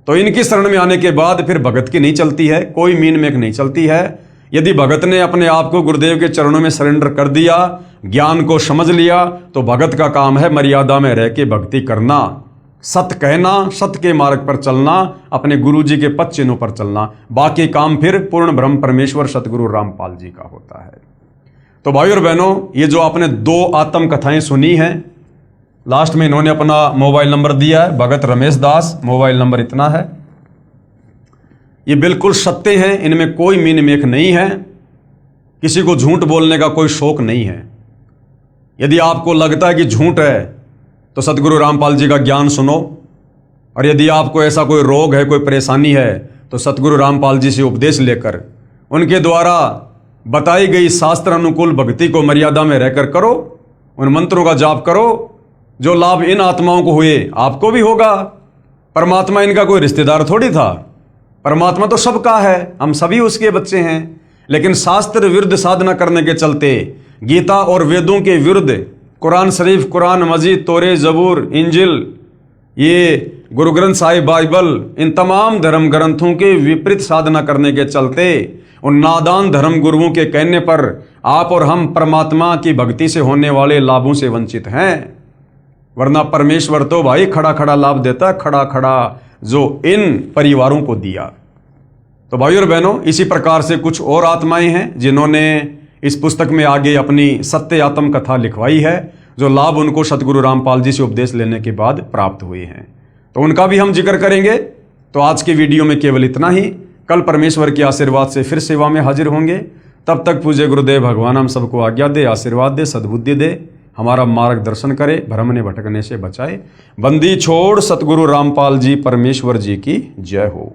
तो इनकी शरण में आने के बाद फिर भगत की नहीं चलती है, कोई मीन मेक नहीं चलती है। यदि भगत ने अपने आप को गुरुदेव के चरणों में सरेंडर कर दिया, ज्ञान को समझ लिया, तो भगत का काम है मर्यादा में रह के भक्ति करना, सत्य कहना, सत्य के मार्ग पर चलना, अपने गुरु जी के पद चिन्हों पर चलना, बाकी काम फिर पूर्ण ब्रह्म परमेश्वर सतगुरु रामपाल जी का होता है। तो भाई और बहनों, ये जो आपने 2 आत्म कथाएं सुनी हैं, लास्ट में इन्होंने अपना मोबाइल नंबर दिया है, भगत रमेश दास, मोबाइल नंबर इतना है। ये बिल्कुल सत्य हैं, इनमें कोई मीन मेख नहीं है, किसी को झूठ बोलने का कोई शौक नहीं है। यदि आपको लगता है कि झूठ है तो सतगुरु रामपाल जी का ज्ञान सुनो, और यदि आपको ऐसा कोई रोग है, कोई परेशानी है, तो सतगुरु रामपाल जी से उपदेश लेकर उनके द्वारा बताई गई शास्त्र अनुकूल भक्ति को मर्यादा में रहकर करो, उन मंत्रों का जाप करो। जो लाभ इन आत्माओं को हुए आपको भी होगा। परमात्मा इनका कोई रिश्तेदार थोड़ी था, परमात्मा तो सबका है, हम सभी उसके बच्चे हैं। लेकिन शास्त्र विरुद्ध साधना करने के चलते, गीता और वेदों के विरुद्ध, कुरान शरीफ, कुरान मजीद, तोरे, जबूर, इंजिल, ये गुरु ग्रंथ साहिब, बाइबल, इन तमाम धर्म ग्रंथों के विपरीत साधना करने के चलते, उन नादान धर्म गुरुओं के कहने पर आप और हम परमात्मा की भक्ति से होने वाले लाभों से वंचित हैं। वरना परमेश्वर तो भाई खड़ा खड़ा लाभ देता, खड़ा खड़ा जो इन परिवारों को दिया। तो भाई और बहनों, इसी प्रकार से कुछ और आत्माएं हैं जिन्होंने इस पुस्तक में आगे अपनी सत्य आत्म कथा लिखवाई है, जो लाभ उनको सतगुरु रामपाल जी से उपदेश लेने के बाद प्राप्त हुए हैं। तो उनका भी हम जिक्र करेंगे। तो आज के वीडियो में केवल इतना ही। कल परमेश्वर के आशीर्वाद से फिर सेवा में हाजिर होंगे। तब तक पूज्य गुरुदेव भगवान हम सबको आज्ञा दे, आशीर्वाद दे, सद्बुद्धि दे, हमारा मार्गदर्शन करे, भ्रमने भटकने से बचाए। बंदी छोड़ सतगुरु रामपाल जी परमेश्वर जी की जय हो।